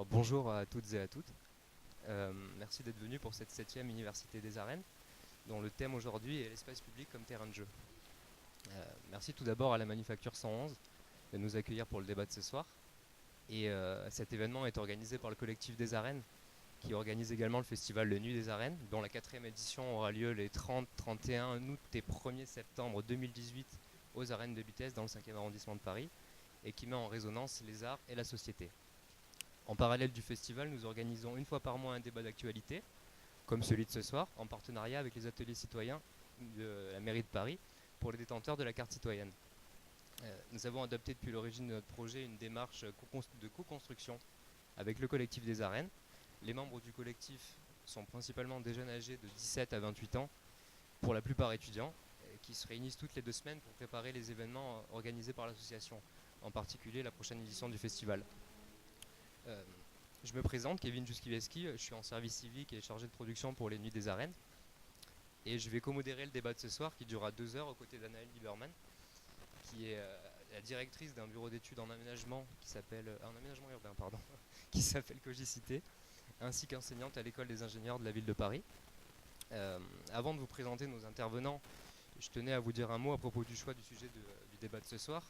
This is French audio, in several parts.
Alors bonjour à toutes et à toutes. Merci d'être venus pour cette 7e Université des Arènes, dont le thème aujourd'hui est l'espace public comme terrain de jeu. Merci tout d'abord à la Manufacture 111 de nous accueillir pour le débat de ce soir. Et cet événement est organisé par le collectif des Arènes, qui organise également le festival Le Nuit des Arènes, dont la 4e édition aura lieu les 30, 31 août et 1er septembre 2018 aux Arènes de Vitesse dans le 5e arrondissement de Paris, et qui met en résonance les arts et la société. En parallèle du festival, nous organisons une fois par mois un débat d'actualité, comme celui de ce soir, en partenariat avec les ateliers citoyens de la mairie de Paris pour les détenteurs de la carte citoyenne. Nous avons adopté depuis l'origine de notre projet une démarche de co-construction avec le collectif des arènes. Les membres du collectif sont principalement des jeunes âgés de 17 à 28 ans, pour la plupart étudiants, qui se réunissent toutes les 2 semaines pour préparer les événements organisés par l'association, en particulier la prochaine édition du festival. Je me présente, Kevin Juskiewski, je suis en service civique et chargé de production pour les Nuits des Arènes. Et je vais co-modérer le débat de ce soir qui durera 2 heures aux côtés d'Anaëlle Lieberman, qui est la directrice d'un bureau d'études en aménagement en aménagement urbain, qui s'appelle Cogicité, ainsi qu'enseignante à l'école des ingénieurs de la ville de Paris. Avant de vous présenter nos intervenants, je tenais à vous dire un mot à propos du choix du sujet du débat de ce soir.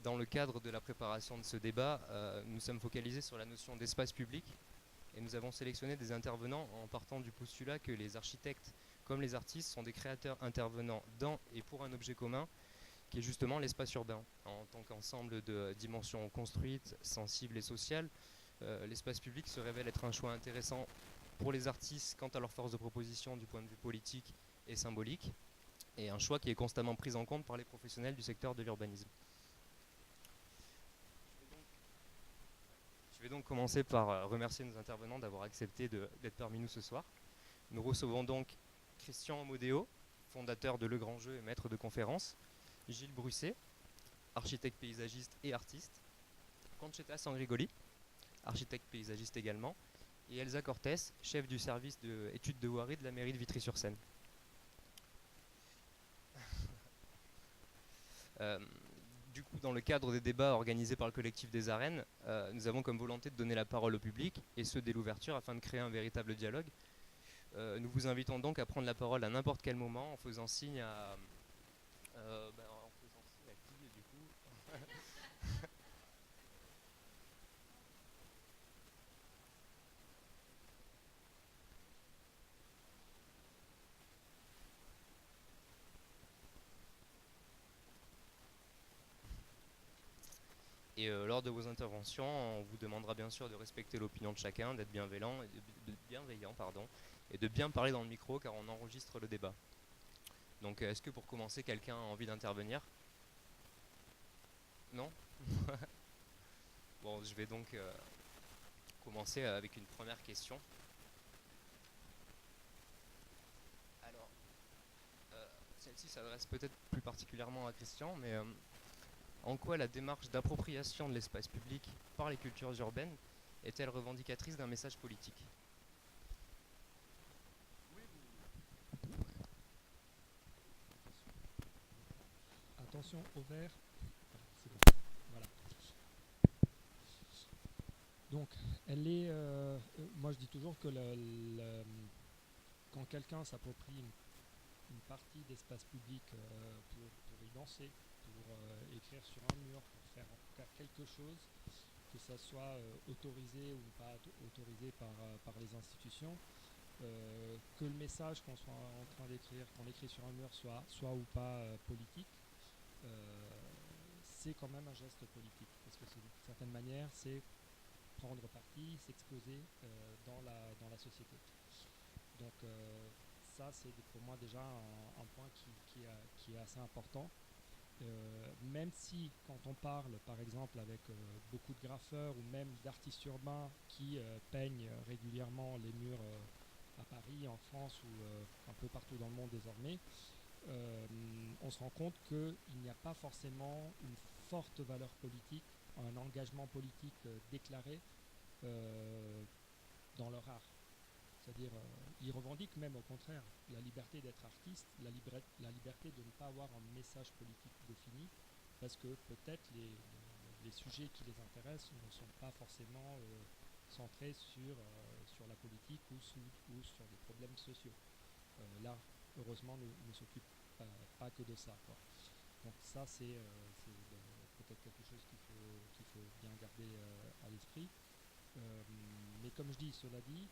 Dans le cadre de la préparation de ce débat, nous sommes focalisés sur la notion d'espace public et nous avons sélectionné des intervenants en partant du postulat que les architectes comme les artistes sont des créateurs intervenant dans et pour un objet commun qui est justement l'espace urbain. En tant qu'ensemble de dimensions construites, sensibles et sociales, l'espace public se révèle être un choix intéressant pour les artistes quant à leur force de proposition du point de vue politique et symbolique, et un choix qui est constamment pris en compte par les professionnels du secteur de l'urbanisme. Je vais donc commencer par remercier nos intervenants d'avoir accepté d'être parmi nous ce soir. Nous recevons donc Christian Amodeo, fondateur de Le Grand Jeu et maître de conférence, Gilles Brusset, architecte paysagiste et artiste, Concheta Sangrigoli, architecte paysagiste également, et Elsa Cortés, chef du service d'études de voirie de la mairie de Vitry-sur-Seine. Du coup, dans le cadre des débats organisés par le collectif des arènes, nous avons comme volonté de donner la parole au public, et ce dès l'ouverture, afin de créer un véritable dialogue. Nous vous invitons donc à prendre la parole à n'importe quel moment en faisant signe à... en faisant signe à qui, du coup Et lors de vos interventions, on vous demandera bien sûr de respecter l'opinion de chacun, d'être bienveillant, et de bien parler dans le micro car on enregistre le débat. Donc est-ce que pour commencer, quelqu'un a envie d'intervenir? Non? Bon, je vais donc commencer avec une première question. Alors, celle-ci s'adresse peut-être plus particulièrement à Christian, mais en quoi la démarche d'appropriation de l'espace public par les cultures urbaines est-elle revendicatrice d'un message politique? Attention au vert. C'est bon. Voilà. Donc, elle est. Moi, je dis toujours que quand quelqu'un s'approprie une partie d'espace public pour y danser, pour écrire sur un mur, pour faire en tout cas quelque chose, que ça soit autorisé ou pas autorisé par les institutions, que le message qu'on soit en train d'écrire, qu'on écrit sur un mur soit ou pas politique, euh, c'est quand même un geste politique. Parce que d'une certaine manière, c'est prendre parti, s'exposer dans la société. Donc ça, c'est pour moi déjà un point qui est assez important. Même si quand on parle par exemple avec beaucoup de graffeurs ou même d'artistes urbains qui peignent régulièrement les murs à Paris, en France ou un peu partout dans le monde désormais, on se rend compte qu'il n'y a pas forcément une forte valeur politique, un engagement politique déclaré euh, dans leur art. C'est-à-dire, ils revendiquent même au contraire la liberté d'être artiste, la liberté de ne pas avoir un message politique défini, parce que peut-être les sujets qui les intéressent ne sont pas forcément concentré sur la politique ou sur des problèmes sociaux. Là, heureusement, ne s'occupe pas que de ça, quoi. Donc ça, c'est peut-être quelque chose qu'il faut bien garder à l'esprit. Mais comme je dis, cela dit,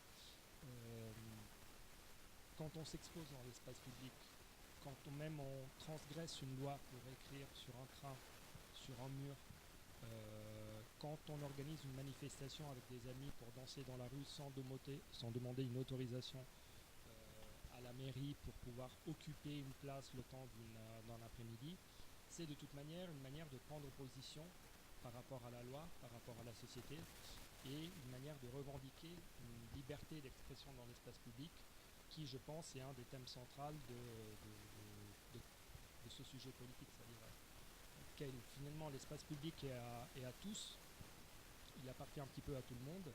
quand on s'expose dans l'espace public, quand on transgresse une loi pour écrire sur un train, sur un mur, quand on organise une manifestation avec des amis pour danser dans la rue sans demander une autorisation à la mairie pour pouvoir occuper une place le temps d'un après-midi, c'est de toute manière une manière de prendre position par rapport à la loi, par rapport à la société, et une manière de revendiquer une liberté d'expression dans l'espace public qui, je pense, est un des thèmes centraux de ce sujet politique, c'est-à-dire finalement l'espace public est à tous, il appartient un petit peu à tout le monde,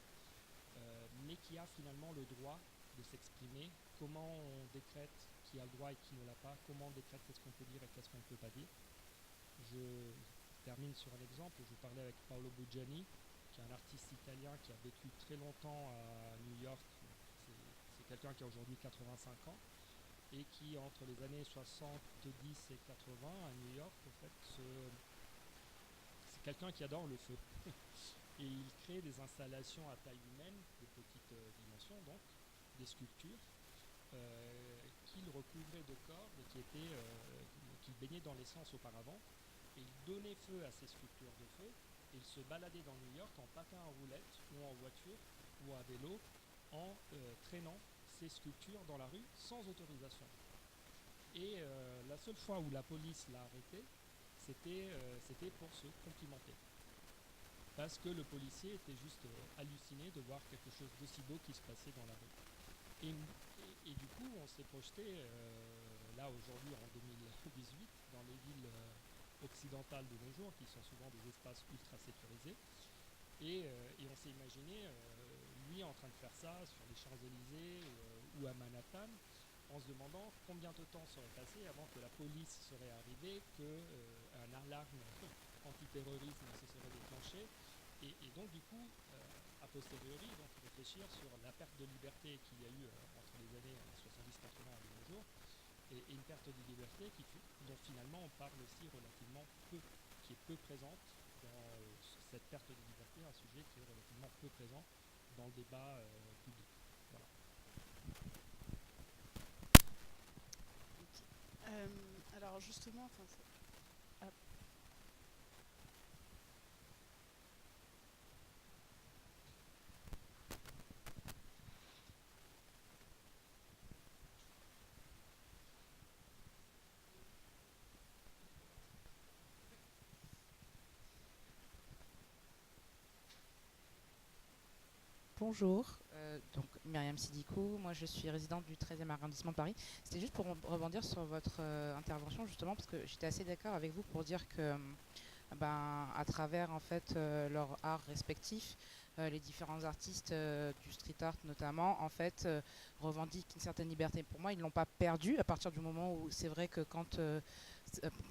mais qui a finalement le droit de s'exprimer, comment on décrète qui a le droit et qui ne l'a pas, comment on décrète qu'est-ce qu'on peut dire et qu'est-ce qu'on ne peut pas dire. Je termine sur un exemple, je parlais avec Paolo Buggiani, qui est un artiste italien qui a vécu très longtemps à New York, c'est quelqu'un qui a aujourd'hui 85 ans, et qui entre les années 70 et 80 à New York, en fait, c'est quelqu'un qui adore le feu. Et il crée des installations à taille humaine, de petites dimensions, donc des sculptures, qu'il recouvrait de cordes et qui baignaient dans l'essence auparavant. Et il donnait feu à ces sculptures de feu, et il se baladait dans New York en patin à roulettes, ou en voiture, ou à vélo, en traînant ces sculptures dans la rue sans autorisation. Et la seule fois où la police l'a arrêté, c'était pour se complimenter. Parce que le policier était juste halluciné de voir quelque chose d'aussi beau qui se passait dans la rue. Et du coup, on s'est projeté, là aujourd'hui en 2018, dans les villes occidentales de nos jours, qui sont souvent des espaces ultra sécurisés. Et on s'est imaginé, lui en train de faire ça sur les Champs-Élysées ou à Manhattan, en se demandant combien de temps serait passé avant que la police serait arrivée, qu'un alarme antiterrorisme se serait déclenché. Et donc du coup, a posteriori, donc réfléchir sur la perte de liberté qu'il y a eu entre les années 70-80 à nos jours, et une perte de liberté dont finalement on parle aussi relativement peu, qui est peu présente dans cette perte de liberté, un sujet qui est relativement peu présent dans le débat public. Voilà. Alors justement, bonjour, donc Myriam Sidikou, moi je suis résidente du 13e arrondissement de Paris. C'était juste pour rebondir sur votre intervention justement parce que j'étais assez d'accord avec vous pour dire que à travers en fait leur art respectif, les différents artistes du street art notamment en fait revendiquent une certaine liberté. Pour moi, ils l'ont pas perdu à partir du moment où c'est vrai que quand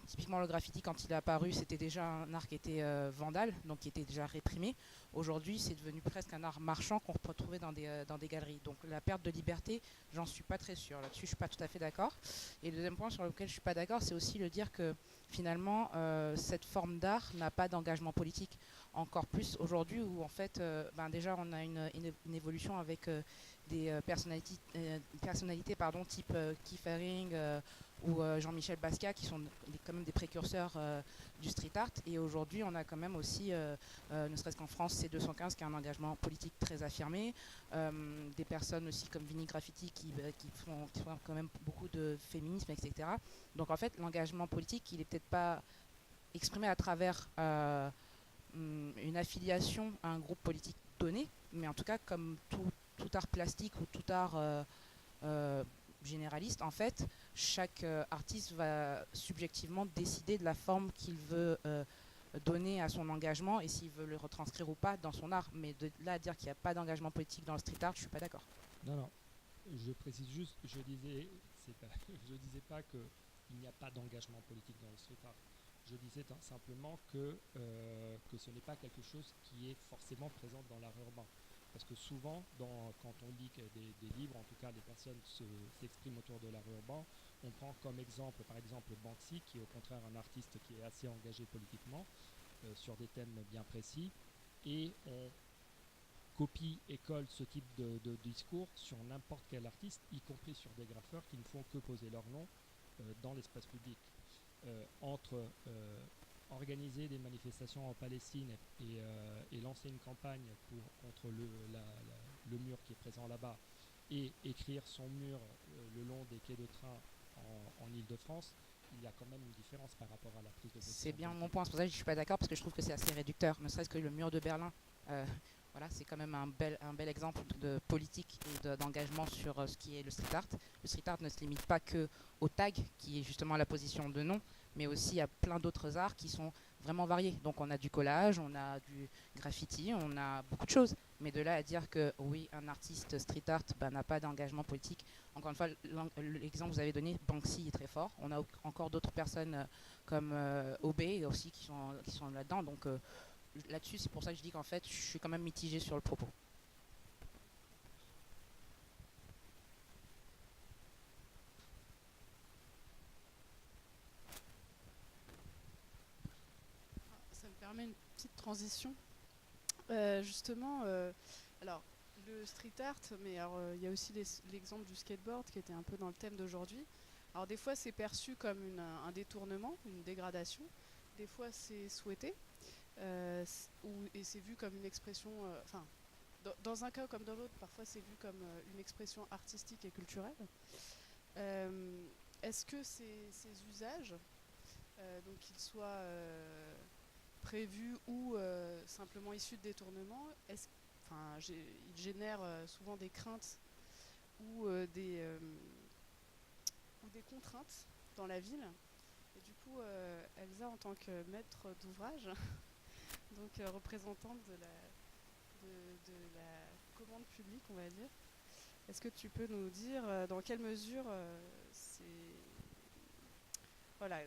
typiquement le graffiti quand il est apparu, c'était déjà un art qui était vandale, donc qui était déjà réprimé. Aujourd'hui, c'est devenu presque un art marchand qu'on peut retrouver dans des galeries. Donc la perte de liberté, j'en suis pas très sûre. Là-dessus, je suis pas tout à fait d'accord. Et le deuxième point sur lequel je suis pas d'accord, c'est aussi le dire que finalement, cette forme d'art n'a pas d'engagement politique. Encore plus aujourd'hui où en fait, déjà on a une évolution avec des personnalités type Keith Haring ou Jean-Michel Basquiat qui sont quand même des précurseurs du street art. Et aujourd'hui, on a quand même aussi, ne serait-ce qu'en France, C215 qui a un engagement politique très affirmé. Des personnes aussi comme Vinny Graffiti qui font quand même beaucoup de féminisme, etc. Donc en fait, l'engagement politique, il n'est peut-être pas exprimé à travers une affiliation à un groupe politique donné, mais en tout cas, comme tout art plastique ou tout art généraliste, en fait, chaque artiste va subjectivement décider de la forme qu'il veut donner à son engagement et s'il veut le retranscrire ou pas dans son art. Mais de là à dire qu'il n'y a pas d'engagement politique dans le street art, je suis pas d'accord. Non, je précise juste, je disais pas qu'il n'y a pas d'engagement politique dans le street art. Je disais simplement que ce n'est pas quelque chose qui est forcément présent dans l'art urbain. Parce que souvent, quand on lit des livres, en tout cas les personnes s'expriment autour de l'art urbain, on prend comme exemple, par exemple, Banksy, qui est au contraire un artiste qui est assez engagé politiquement sur des thèmes bien précis, et on copie et colle ce type de discours sur n'importe quel artiste, y compris sur des graffeurs qui ne font que poser leur nom dans l'espace public. Entre organiser des manifestations en Palestine et lancer une campagne contre le mur qui est présent là-bas et écrire son mur le long des quais de train en Île-de-France, il y a quand même une différence par rapport à la prise de position. C'est bien mon point, c'est pour ça que je ne suis pas d'accord, parce que je trouve que c'est assez réducteur, ne serait-ce que le mur de Berlin. Voilà, c'est quand même un bel exemple de politique et d'engagement sur ce qui est le street art. Le street art ne se limite pas que au tag, qui est justement la position de nom, mais aussi à plein d'autres arts qui sont vraiment variés. Donc on a du collage, on a du graffiti, on a beaucoup de choses. Mais de là à dire que oui, un artiste street art n'a pas d'engagement politique, encore une fois, l'exemple que vous avez donné, Banksy est très fort. On a encore d'autres personnes comme Obey aussi qui sont là-dedans. Donc là-dessus, c'est pour ça que je dis qu'en fait, je suis quand même mitigée sur le propos. Ça me permet une petite transition. Justement, alors le street art, mais alors il y a aussi l'exemple du skateboard qui était un peu dans le thème d'aujourd'hui. Alors des fois c'est perçu comme un détournement, une dégradation. Des fois c'est souhaité et c'est vu comme une expression. Enfin, dans un cas comme dans l'autre, parfois c'est vu comme une expression artistique et culturelle. Est-ce que ces usages, donc qu'ils soient prévus ou simplement issus de détournements, ils génèrent souvent des craintes ou des contraintes dans la ville. Et du coup, Elsa, en tant que maître d'ouvrage, donc représentante de la commande publique, on va dire, est-ce que tu peux nous dire dans quelle mesure voilà,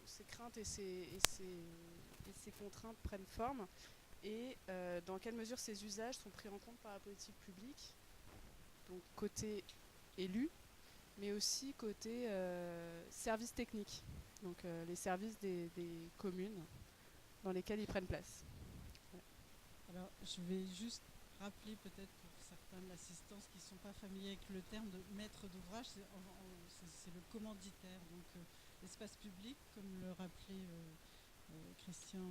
ces craintes et ces contraintes prennent forme et dans quelle mesure ces usages sont pris en compte par la politique publique, donc côté élu, mais aussi côté services techniques, donc les services des communes dans lesquelles ils prennent place. Ouais. Alors, je vais juste rappeler peut-être pour certains de l'assistance qui ne sont pas familiers avec le terme de maître d'ouvrage, c'est le commanditaire. Donc, l'espace public, comme le rappelait Christian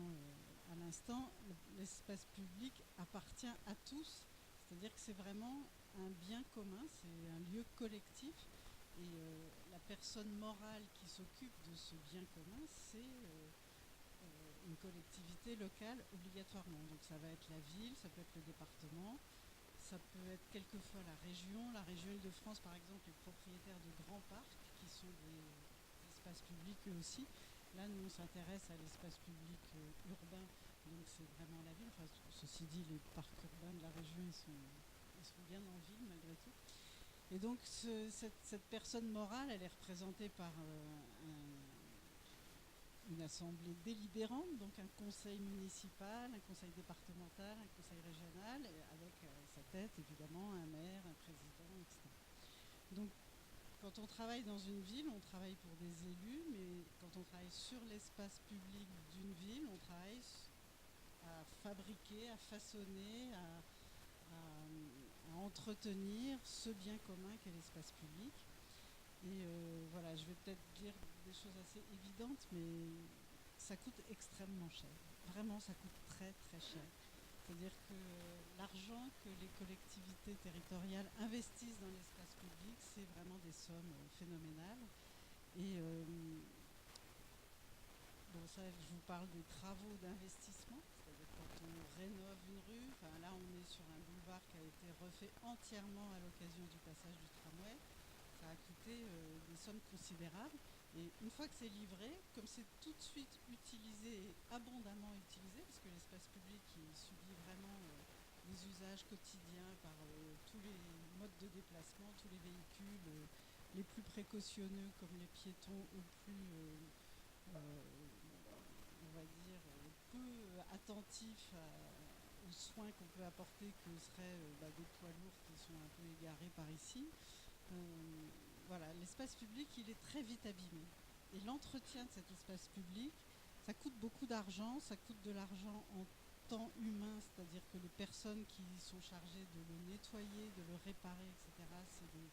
à l'instant, l'espace public appartient à tous, c'est-à-dire que c'est vraiment un bien commun, c'est un lieu collectif, et la personne morale qui s'occupe de ce bien commun, c'est une collectivité locale obligatoirement. Donc ça va être la ville, ça peut être le département, ça peut être quelquefois la région. La région Île-de-France, par exemple, est propriétaire de grands parcs qui sont des espaces publics eux aussi. Là, nous, on s'intéresse à l'espace public urbain, donc c'est vraiment la ville. Enfin, ceci dit, les parcs urbains de la région, ils sont bien en ville malgré tout. Et donc, cette personne morale, elle est représentée par une assemblée délibérante, donc un conseil municipal, un conseil départemental, un conseil régional, avec à sa tête, évidemment, un maire, un président, etc. Donc, quand on travaille dans une ville, on travaille pour des élus, mais quand on travaille sur l'espace public d'une ville, on travaille à fabriquer, à façonner, à entretenir ce bien commun qu'est l'espace public. Et voilà, je vais peut-être dire des choses assez évidentes, mais ça coûte extrêmement cher. Vraiment, ça coûte très très cher. C'est-à-dire que l'argent que les collectivités territoriales investissent dans l'espace public, c'est vraiment des sommes phénoménales. Et bon, ça, je vous parle des travaux d'investissement, c'est-à-dire quand on rénove une rue, enfin là on est sur un boulevard qui a été refait entièrement à l'occasion du passage du tramway. Ça a coûté des sommes considérables. Et une fois que c'est livré, comme c'est tout de suite utilisé et abondamment utilisé, parce que l'espace public il subit vraiment les usages quotidiens par tous les modes de déplacement, tous les véhicules, les plus précautionneux comme les piétons ou plus, on va dire, peu attentifs aux soins qu'on peut apporter que seraient des poids lourds qui sont un peu égarés par ici. Voilà, l'espace public, il est très vite abîmé. Et l'entretien de cet espace public, ça coûte beaucoup d'argent, ça coûte de l'argent en temps humain, c'est-à-dire que les personnes qui sont chargées de le nettoyer, de le réparer, etc., c'est des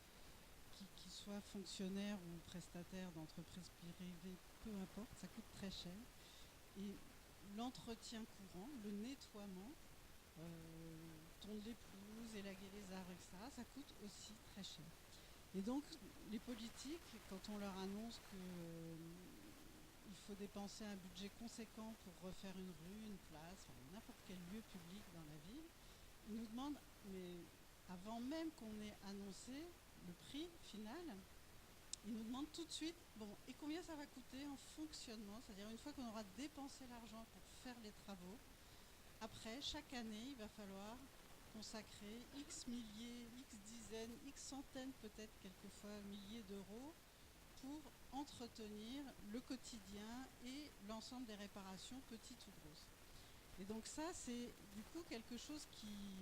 qui soient fonctionnaires ou prestataires d'entreprises privées, peu importe, ça coûte très cher. Et l'entretien courant, le nettoiement, tondre les pelouses, élaguer les arbres, etc., ça coûte aussi très cher. Et donc, les politiques, quand on leur annonce qu'il faut dépenser un budget conséquent pour refaire une rue, une place, enfin, n'importe quel lieu public dans la ville, ils nous demandent, mais avant même qu'on ait annoncé le prix final, ils nous demandent tout de suite, bon, et combien ça va coûter en fonctionnement, c'est-à-dire une fois qu'on aura dépensé l'argent pour faire les travaux, après, chaque année, il va falloir consacrer X milliers, X dizaines, X centaines, peut-être quelquefois milliers d'euros pour entretenir le quotidien et l'ensemble des réparations, petites ou grosses. Et donc ça, c'est du coup quelque chose qui,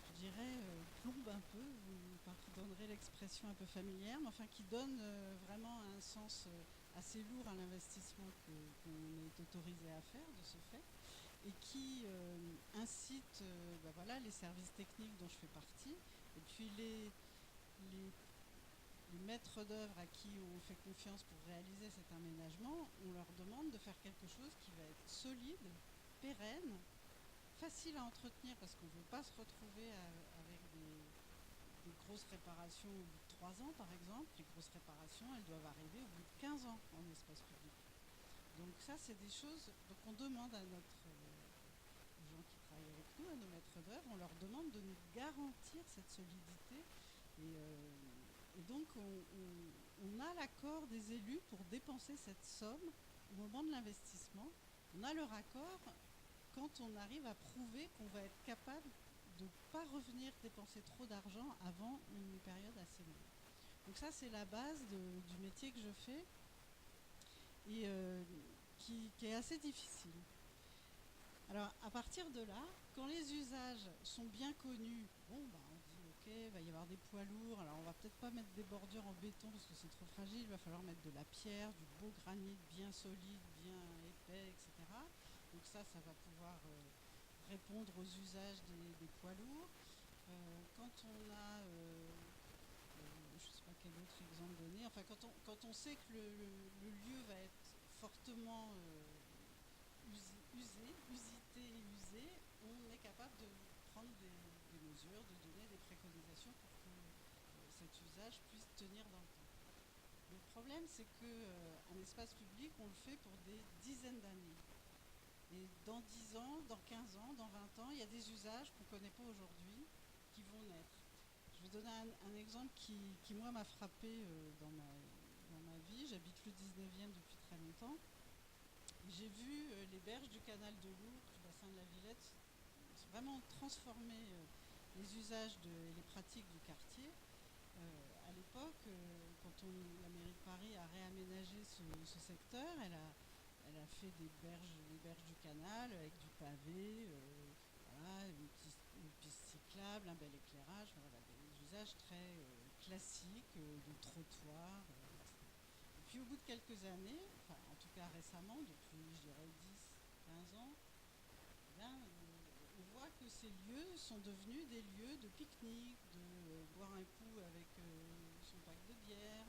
je dirais, plombe un peu, vous me pardonnerez l'expression un peu familière, mais enfin qui donne vraiment un sens assez lourd à l'investissement qu'on est autorisé à faire de ce fait, et qui incite voilà, les services techniques dont je fais partie, et puis les maîtres d'œuvre à qui on fait confiance pour réaliser cet aménagement, on leur demande de faire quelque chose qui va être solide, pérenne, facile à entretenir, parce qu'on ne veut pas se retrouver avec des grosses réparations au bout de 3 ans, par exemple. Les grosses réparations, elles doivent arriver au bout de 15 ans en espace public. Donc ça, c'est des choses qu'on demande à aux gens qui travaillent avec nous, à nos maîtres d'œuvre, on leur demande de nous garantir cette solidité. Et donc, on a l'accord des élus pour dépenser cette somme au moment de l'investissement. On a leur accord quand on arrive à prouver qu'on va être capable de ne pas revenir dépenser trop d'argent avant une période assez longue. Donc ça, c'est la base du métier que je fais et qui est assez difficile. Alors, à partir de là, quand les usages sont bien connus, bon, on dit ok, il va y avoir des poids lourds, alors on va peut-être pas mettre des bordures en béton parce que c'est trop fragile, il va falloir mettre de la pierre, du beau granit bien solide, bien épais, etc. Donc ça va pouvoir répondre aux usages des poids lourds. Quand on a, je ne sais pas quel autre exemple donner, enfin quand on sait que le lieu va être fortement usité et usé, on est capable de prendre des mesures, de donner des préconisations pour que cet usage puisse tenir dans le temps. Le problème, c'est qu'un espace public, on le fait pour des dizaines d'années. Et dans 10 ans, dans 15 ans, dans 20 ans, il y a des usages qu'on ne connaît pas aujourd'hui qui vont naître. Je vais donner un exemple qui moi, m'a frappé dans ma vie. J'habite le 19e depuis très longtemps. J'ai vu les berges du canal de Lourdes, du bassin de la Villette, vraiment transformer les usages et les pratiques du quartier. À l'époque, quand la mairie de Paris a réaménagé ce secteur, elle a fait les berges du canal avec du pavé, voilà, une piste cyclable, un bel éclairage, voilà, des usages très classiques de trottoirs, etc. Et puis au bout de quelques années, enfin en tout cas récemment, depuis je dirais 10-15 ans, eh bien, on voit que ces lieux sont devenus des lieux de pique-nique, de boire un coup avec son pack de bière,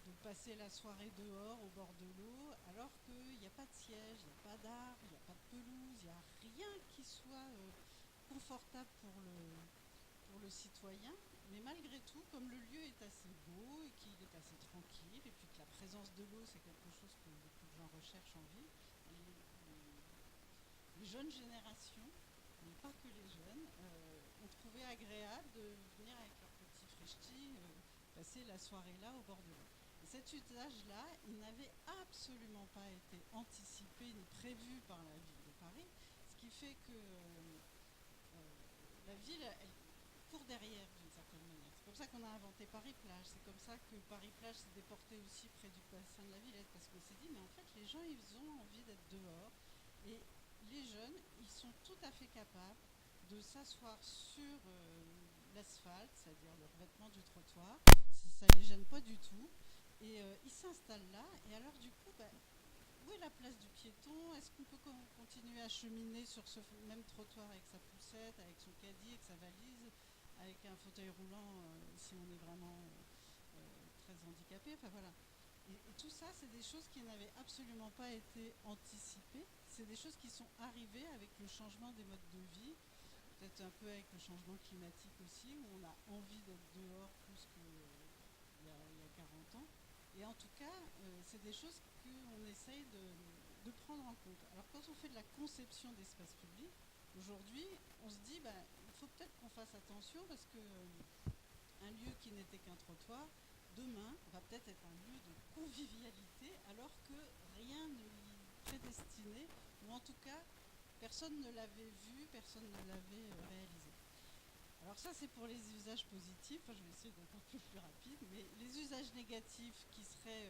de passer la soirée dehors au bord de l'eau, alors qu'il n'y a pas de siège, il n'y a pas d'arbre, il n'y a pas de pelouse, il n'y a rien qui soit confortable pour le citoyen. Mais malgré tout, comme le lieu est assez beau et qu'il est assez tranquille, et puis que la présence de l'eau, c'est quelque chose que beaucoup de gens recherchent en ville, les jeunes générations, mais pas que les jeunes, ont trouvé agréable de venir avec leur petit frichti passer la soirée là au bord de l'eau. Et cet usage-là, il n'avait absolument pas été anticipé ni prévu par la ville de Paris, ce qui fait que la ville, elle court derrière d'une certaine manière. C'est comme ça qu'on a inventé Paris-Plage, c'est comme ça que Paris-Plage s'est déporté aussi près du bassin de la Villette, parce qu'on s'est dit, mais en fait, les gens, ils ont envie d'être dehors, et les jeunes, ils sont tout à fait capables de s'asseoir sur l'asphalte, c'est-à-dire le revêtement du trottoir. Ça ne les gêne pas du tout. Et ils s'installent là. Et alors du coup, où est la place du piéton? Est-ce qu'on peut continuer à cheminer sur ce même trottoir avec sa poussette, avec son caddie, avec sa valise, avec un fauteuil roulant si on est vraiment très handicapé? Enfin voilà. Et tout ça, c'est des choses qui n'avaient absolument pas été anticipées. C'est des choses qui sont arrivées avec le changement des modes de vie, peut-être un peu avec le changement climatique aussi, où on a envie d'être dehors plus qu'il y a 40 ans. Et en tout cas, c'est des choses qu'on essaye de prendre en compte. Alors quand on fait de la conception d'espace public, aujourd'hui, on se dit, il faut peut-être qu'on fasse attention parce que un lieu qui n'était qu'un trottoir, demain, va peut-être être un lieu de convivialité, alors que rien ne l'y prédestinait, ou en tout cas, personne ne l'avait vu, personne ne l'avait réalisé. Alors ça, c'est pour les usages positifs. Je vais essayer d'être un peu plus rapide, mais les usages négatifs qui seraient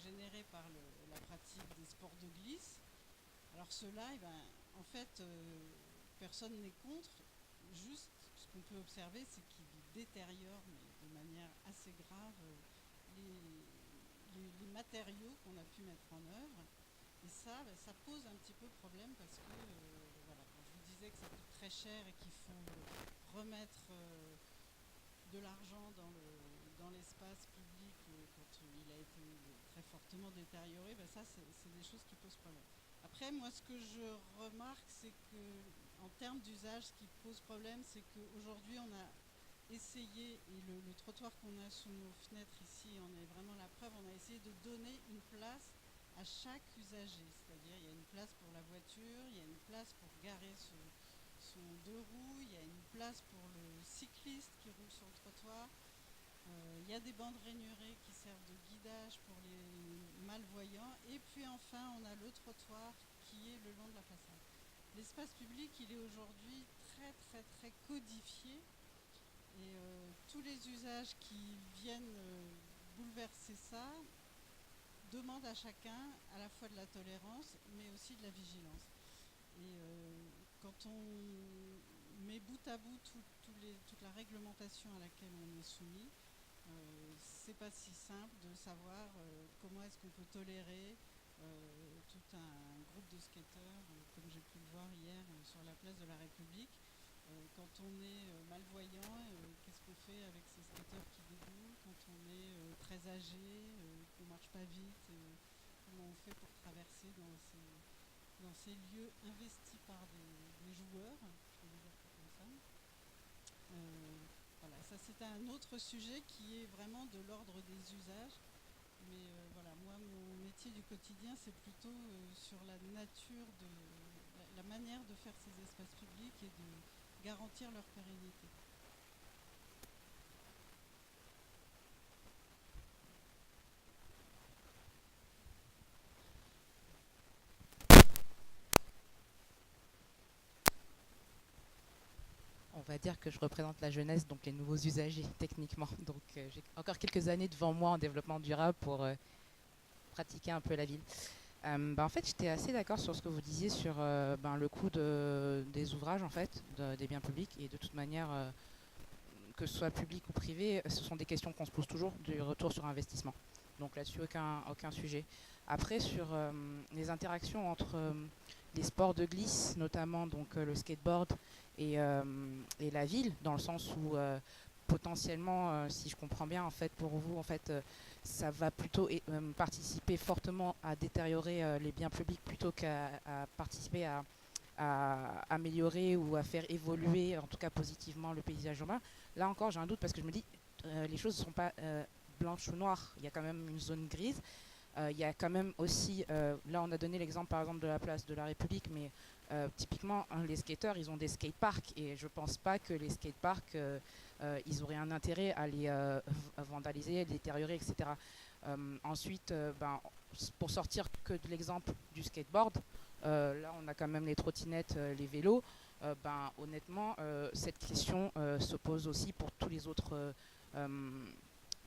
générés par la pratique des sports de glisse, alors ceux-là, en fait, personne n'est contre. Juste, ce qu'on peut observer, c'est qu'ils détériorent, mais de manière assez grave, les matériaux qu'on a pu mettre en œuvre. Et ça, ça pose un petit peu problème parce que, quand je vous disais que ça coûte très cher et qu'il faut remettre de l'argent dans l'espace public quand il a été très fortement détérioré, ça, c'est des choses qui posent problème. Après, moi, ce que je remarque, c'est qu'en termes d'usage, ce qui pose problème, c'est qu'aujourd'hui, on a essayé, et le trottoir qu'on a sous nos fenêtres ici en est vraiment la preuve, on a essayé de donner une place à chaque usager. C'est-à-dire, il y a une place pour la voiture, il y a une place pour garer son deux roues, il y a une place pour le cycliste qui roule sur le trottoir. Il y a des bandes rainurées qui servent de guidage pour les malvoyants. Et puis enfin, on a le trottoir qui est le long de la façade. L'espace public, il est aujourd'hui très très très codifié. Et tous les usages qui viennent bouleverser ça demandent à chacun à la fois de la tolérance, mais aussi de la vigilance. Et quand on met bout à bout toute la réglementation à laquelle on est soumis, c'est pas si simple de savoir comment est-ce qu'on peut tolérer tout un groupe de skateurs, comme j'ai pu le voir hier sur la place de la République. Quand on est malvoyant, qu'est-ce qu'on fait avec ces skateurs qui déboulent? Quand on est très âgé, qu'on ne marche pas vite, comment on fait pour traverser dans ces lieux investis par des joueurs, je peux dire ça comme ça. Voilà, ça c'est un autre sujet qui est vraiment de l'ordre des usages. Mais moi, mon métier du quotidien, c'est plutôt sur la nature, la manière de faire ces espaces publics et de garantir leur pérennité. On va dire que je représente la jeunesse, donc les nouveaux usagers techniquement. Donc j'ai encore quelques années devant moi en développement durable pour pratiquer un peu la ville. En fait, j'étais assez d'accord sur ce que vous disiez sur le coût des ouvrages, en fait, des biens publics. Et de toute manière, que ce soit public ou privé, ce sont des questions qu'on se pose toujours, du retour sur investissement. Donc là-dessus, aucun sujet. Après, sur les interactions entre les sports de glisse, notamment donc, le skateboard et la ville, dans le sens où potentiellement, si je comprends bien, en fait, pour vous, en fait, ça va plutôt participer fortement à détériorer les biens publics plutôt qu'à participer à améliorer ou à faire évoluer, en tout cas positivement, le paysage urbain. Là encore, j'ai un doute parce que je me dis, les choses ne sont pas blanches ou noires. Il y a quand même une zone grise. Il y a quand même aussi, là on a donné l'exemple par exemple de la place de la République, mais typiquement les skateurs, ils ont des skateparks et je ne pense pas que les skateparks, ils auraient un intérêt à les vandaliser, les détériorer, etc. Ensuite, pour sortir que de l'exemple du skateboard, là on a quand même les trottinettes, les vélos. Honnêtement, cette question se pose aussi pour tous les autres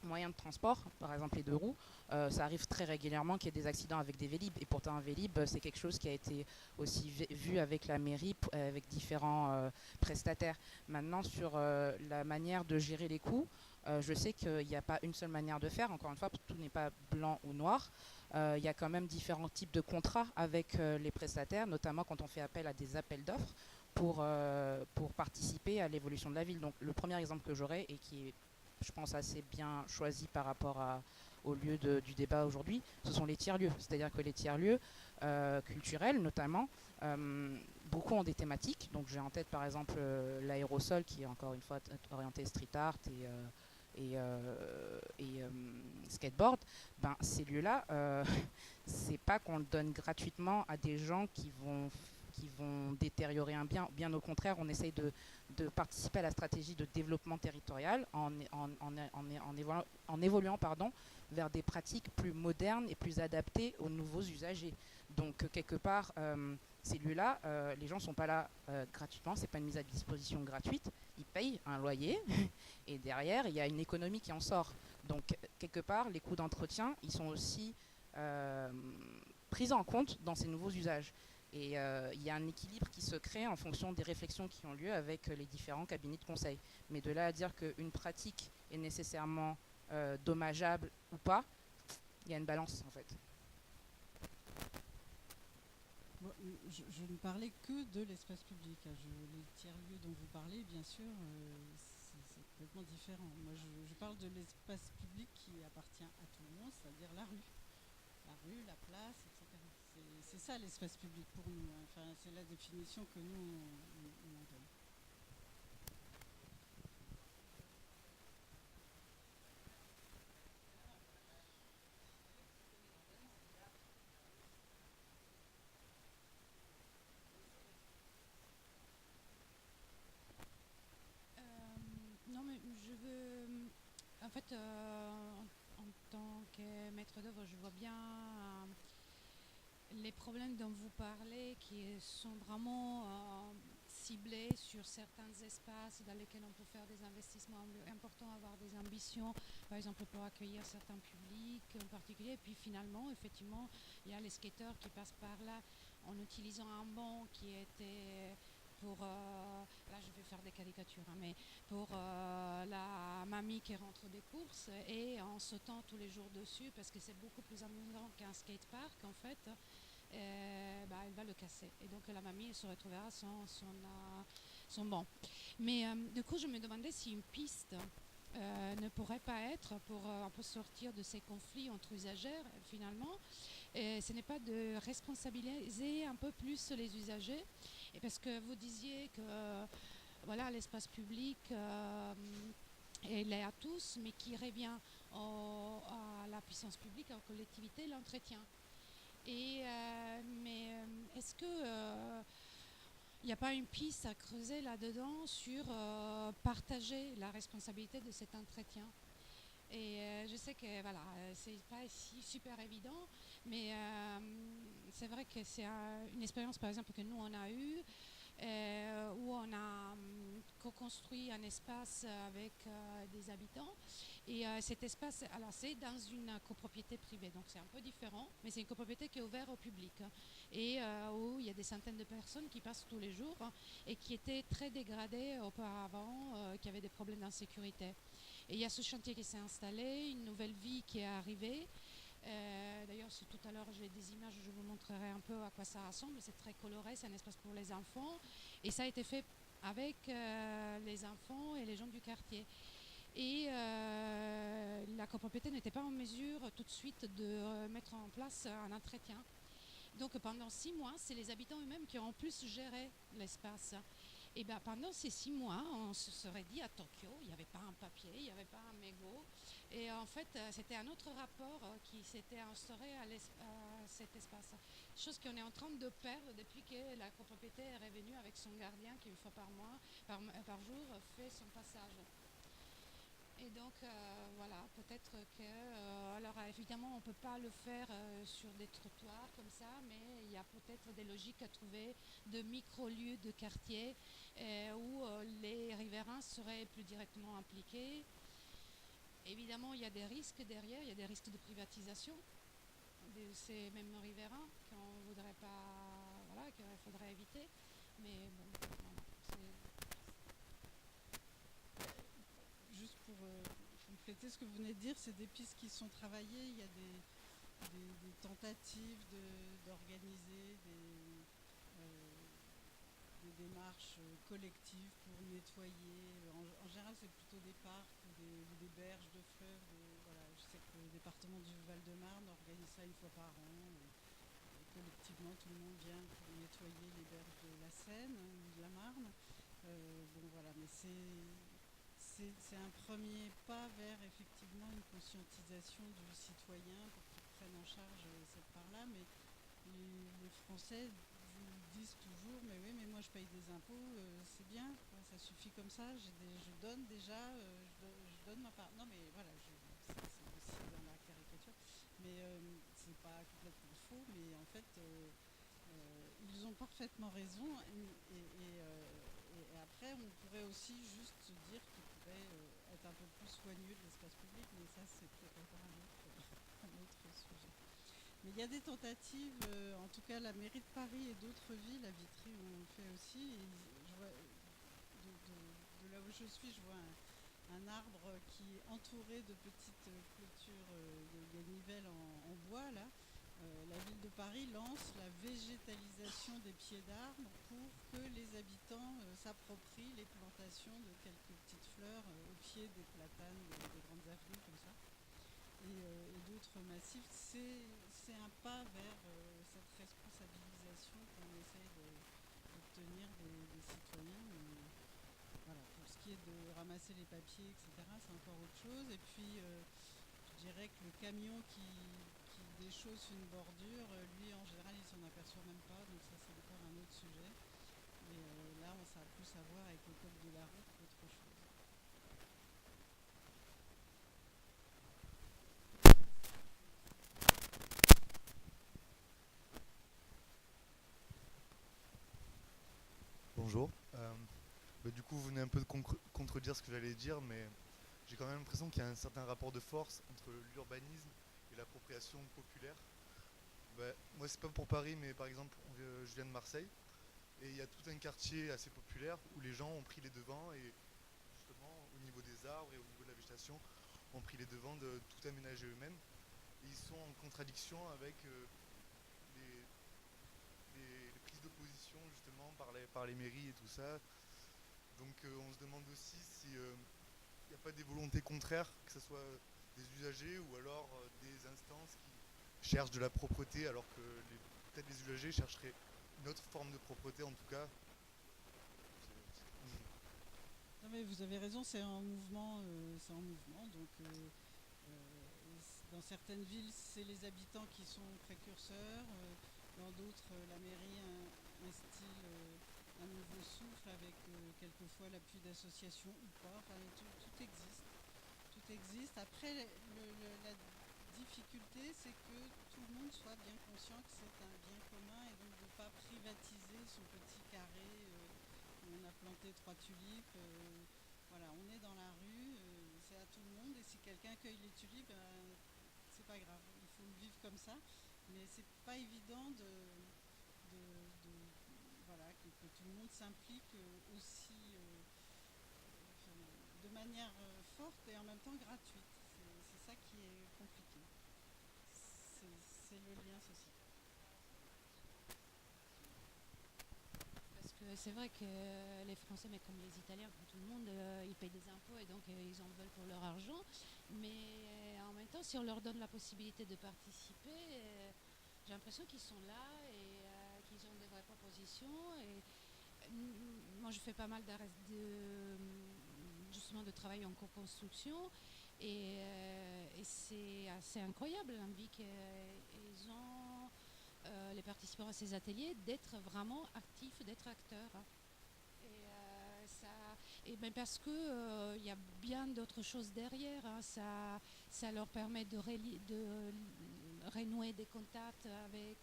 moyens de transport, par exemple les 2 roues, ça arrive très régulièrement qu'il y ait des accidents avec des Vélib. Et pourtant, un Vélib, c'est quelque chose qui a été aussi vu avec la mairie, avec différents prestataires. Maintenant, sur la manière de gérer les coûts, je sais qu'il n'y a pas une seule manière de faire. Encore une fois, tout n'est pas blanc ou noir. Il y a quand même différents types de contrats avec les prestataires, notamment quand on fait appel à des appels d'offres pour participer à l'évolution de la ville. Donc le premier exemple que j'aurai, et qui est, je pense, assez bien choisi par rapport au lieu du débat aujourd'hui, ce sont les tiers-lieux. C'est-à-dire que les tiers-lieux culturels, notamment, beaucoup ont des thématiques. Donc j'ai en tête par exemple l'aérosol, qui est encore une fois orienté street art et skateboard. Ben, ces lieux-là, c'est pas qu'on le donne gratuitement à des gens qui vont détériorer un bien. Bien au contraire, on essaye de participer à la stratégie de développement territorial en évoluant vers des pratiques plus modernes et plus adaptées aux nouveaux usagers. Donc quelque part, ces lieux-là, les gens ne sont pas là gratuitement, c'est pas une mise à disposition gratuite, ils payent un loyer et derrière, il y a une économie qui en sort. Donc quelque part, les coûts d'entretien, ils sont aussi pris en compte dans ces nouveaux usages. Et il y a un équilibre qui se crée en fonction des réflexions qui ont lieu avec les différents cabinets de conseil. Mais de là à dire qu'une pratique est nécessairement dommageable ou pas, il y a une balance en fait. Bon, je ne parlais que de l'espace public. Les tiers-lieux dont vous parlez, bien sûr, c'est complètement différent. Moi, je parle de l'espace public qui appartient à tout le monde, c'est-à-dire la rue. La rue, la place, etc. C'est ça l'espace public pour nous. Enfin, c'est la définition que nous, on en donne. Non, mais je veux. En fait, en tant que maître d'œuvre, je vois bien les problèmes dont vous parlez qui sont vraiment ciblés sur certains espaces dans lesquels on peut faire des investissements importants, avoir des ambitions, par exemple pour accueillir certains publics en particulier. Et puis finalement, effectivement, il y a les skateurs qui passent par là en utilisant un banc qui était pour, là je vais faire des caricatures, hein, mais pour la mamie qui rentre des courses et en sautant tous les jours dessus parce que c'est beaucoup plus amusant qu'un skatepark en fait, elle va le casser. Et donc la mamie elle se retrouvera sans son banc. Mais du coup je me demandais si une piste ne pourrait pas être pour un peu sortir de ces conflits entre usagers finalement. Et ce n'est pas de responsabiliser un peu plus les usagers. Et parce que vous disiez que voilà, l'espace public il est à tous, mais qui revient à la puissance publique, aux collectivités, l'entretien. Mais est-ce que il n'y a pas une piste à creuser là-dedans sur partager la responsabilité de cet entretien? Et je sais que voilà, c'est pas si super évident, mais c'est vrai que c'est une expérience par exemple que nous on a eue où on a co-construit un espace avec des habitants. Et cet espace, alors c'est dans une copropriété privée, donc c'est un peu différent, mais c'est une copropriété qui est ouverte au public et où il y a des centaines de personnes qui passent tous les jours et qui étaient très dégradées auparavant, qui avaient des problèmes d'insécurité. Et il y a ce chantier qui s'est installé, une nouvelle vie qui est arrivée. D'ailleurs, si tout à l'heure j'ai des images, je vous montrerai un peu à quoi ça ressemble. C'est très coloré, c'est un espace pour les enfants. Et ça a été fait avec les enfants et les gens du quartier. Et la copropriété n'était pas en mesure tout de suite de mettre en place un entretien. Donc pendant 6 mois, c'est les habitants eux-mêmes qui ont en plus géré l'espace. Et bien pendant ces 6 mois, on se serait dit à Tokyo, il n'y avait pas un papier, il n'y avait pas un mégot. Et en fait, c'était un autre rapport qui s'était instauré à cet espace. Chose qu'on est en train de perdre depuis que la copropriété est revenue avec son gardien qui, une fois par mois, par jour, fait son passage. Et donc, voilà, peut-être que... alors, évidemment, on ne peut pas le faire sur des trottoirs comme ça, mais il y a peut-être des logiques à trouver de micro-lieux de quartier où les riverains seraient plus directement impliqués. Évidemment, il y a des risques derrière, il y a des risques de privatisation de ces mêmes riverains qu'on ne voudrait pas, voilà, qu'il faudrait éviter. Mais bon, voilà, Juste pour compléter ce que vous venez de dire, c'est des pistes qui sont travaillées. Il y a des tentatives d'organiser des démarches collectives pour nettoyer. En général, c'est plutôt des parcs ou des berges de fleuves. Voilà. Je sais que le département du Val-de-Marne organise ça une fois par an. Collectivement, tout le monde vient pour nettoyer les berges de la Seine ou de la Marne. Bon, voilà, mais c'est un premier pas vers effectivement une conscientisation du citoyen pour qu'il prenne en charge cette part-là. Mais les Français vous disent toujours, mais oui, mais moi je paye des impôts, c'est bien, ça suffit comme ça, je donne déjà, je donne ma part. Non mais voilà, c'est aussi dans la caricature, mais c'est pas complètement faux, mais en fait, ils ont parfaitement raison, et après on pourrait aussi juste se dire qu'ils pourraient être un peu plus soigneux de l'espace public, mais ça c'est peut-être encore un autre sujet. Mais il y a des tentatives, en tout cas la mairie de Paris et d'autres villes, à Vitry on le fait aussi. Et je vois, de là où je suis, je vois un arbre qui est entouré de petites clôtures de ganivelles en bois là. La ville de Paris lance la végétalisation des pieds d'arbres pour que les habitants s'approprient les plantations de quelques petites fleurs au pied des platanes, des grandes avenues comme ça. Et d'autres massifs, c'est un pas vers cette responsabilisation qu'on essaye d'obtenir des citoyens. Mais voilà, pour ce qui est de ramasser les papiers, etc., c'est encore autre chose. Et puis, je dirais que le camion qui déchausse une bordure, lui, en général, il s'en aperçoit même pas. Donc ça, c'est encore un autre sujet. Et là, ça a plus à voir avec le code de la route qu'autre chose. Bonjour. Du coup, vous venez un peu de contredire ce que j'allais dire, mais j'ai quand même l'impression qu'il y a un certain rapport de force entre l'urbanisme et l'appropriation populaire. Moi, c'est pas pour Paris, mais par exemple, je viens de Marseille, et il y a tout un quartier assez populaire où les gens ont pris les devants, et justement, au niveau des arbres et au niveau de la végétation, ont pris les devants de tout aménager eux-mêmes. Et ils sont en contradiction avec les, les prises d'opposition justement par les mairies et tout ça. Donc on se demande aussi s'il n'y a pas des volontés contraires, que ce soit des usagers ou alors des instances qui cherchent de la propreté alors que peut-être les usagers chercheraient une autre forme de propreté en tout cas. Non mais vous avez raison, c'est en mouvement, donc dans certaines villes, c'est les habitants qui sont précurseurs, dans d'autres, la mairie instille un nouveau souffle avec quelquefois l'appui d'associations ou pas. Enfin, tout existe. Tout existe. Après, la difficulté, c'est que tout le monde soit bien conscient que c'est un bien commun et donc de ne pas privatiser son petit carré où on a planté 3 tulipes. Voilà, on est dans la rue, c'est à tout le monde, et si quelqu'un cueille les tulipes, c'est pas grave, il faut le vivre comme ça. Mais c'est pas évident voilà, que tout le monde s'implique aussi de manière forte et en même temps gratuite. C'est ça qui est compliqué. C'est le lien social. parce que c'est vrai que les Français, mais comme les Italiens, comme tout le monde, ils payent des impôts et donc ils en veulent pour leur argent. Mais en même temps, si on leur donne la possibilité de participer, j'ai l'impression qu'ils sont là et qu'ils ont des vraies propositions. Et moi, je fais pas mal justement de travail en co-construction et c'est assez incroyable l'envie qu'ils ont, les participants à ces ateliers, d'être vraiment actifs, d'être acteurs. Et ben parce que y a bien d'autres choses derrière. Ça leur permet de renouer des contacts avec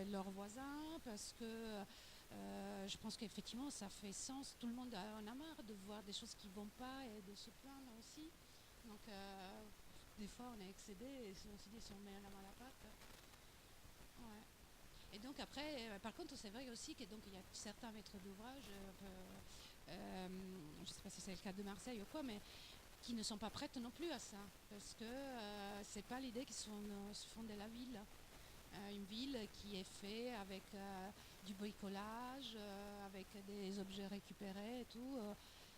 leurs voisins, parce que je pense qu'effectivement ça fait sens. Tout le monde en a marre de voir des choses qui ne vont pas et de se plaindre aussi. Donc, des fois, on est excédé et on se dit si on met la main à la pâte. Ouais. Et donc après, par contre, c'est vrai aussi qu'il y a certains maîtres d'ouvrage, je ne sais pas si c'est le cas de Marseille ou quoi, mais qui ne sont pas prêtes non plus à ça, parce que c'est pas l'idée qu'ils se font de la ville. Une ville qui est faite avec du bricolage, avec des objets récupérés et tout.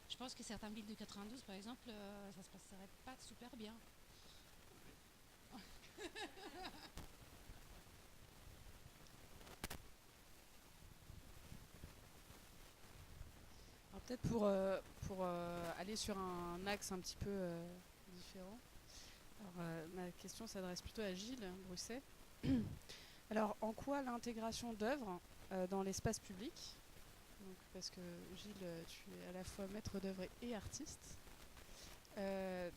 Je pense que certaines villes du 92, par exemple, ça se passerait pas super bien. Alors peut-être pour aller sur un axe un petit peu différent. Alors, ma question s'adresse plutôt à Gilles Brusset. Alors, en quoi l'intégration d'œuvres dans l'espace public, donc, parce que Gilles, tu es à la fois maître d'œuvre et artiste, tu as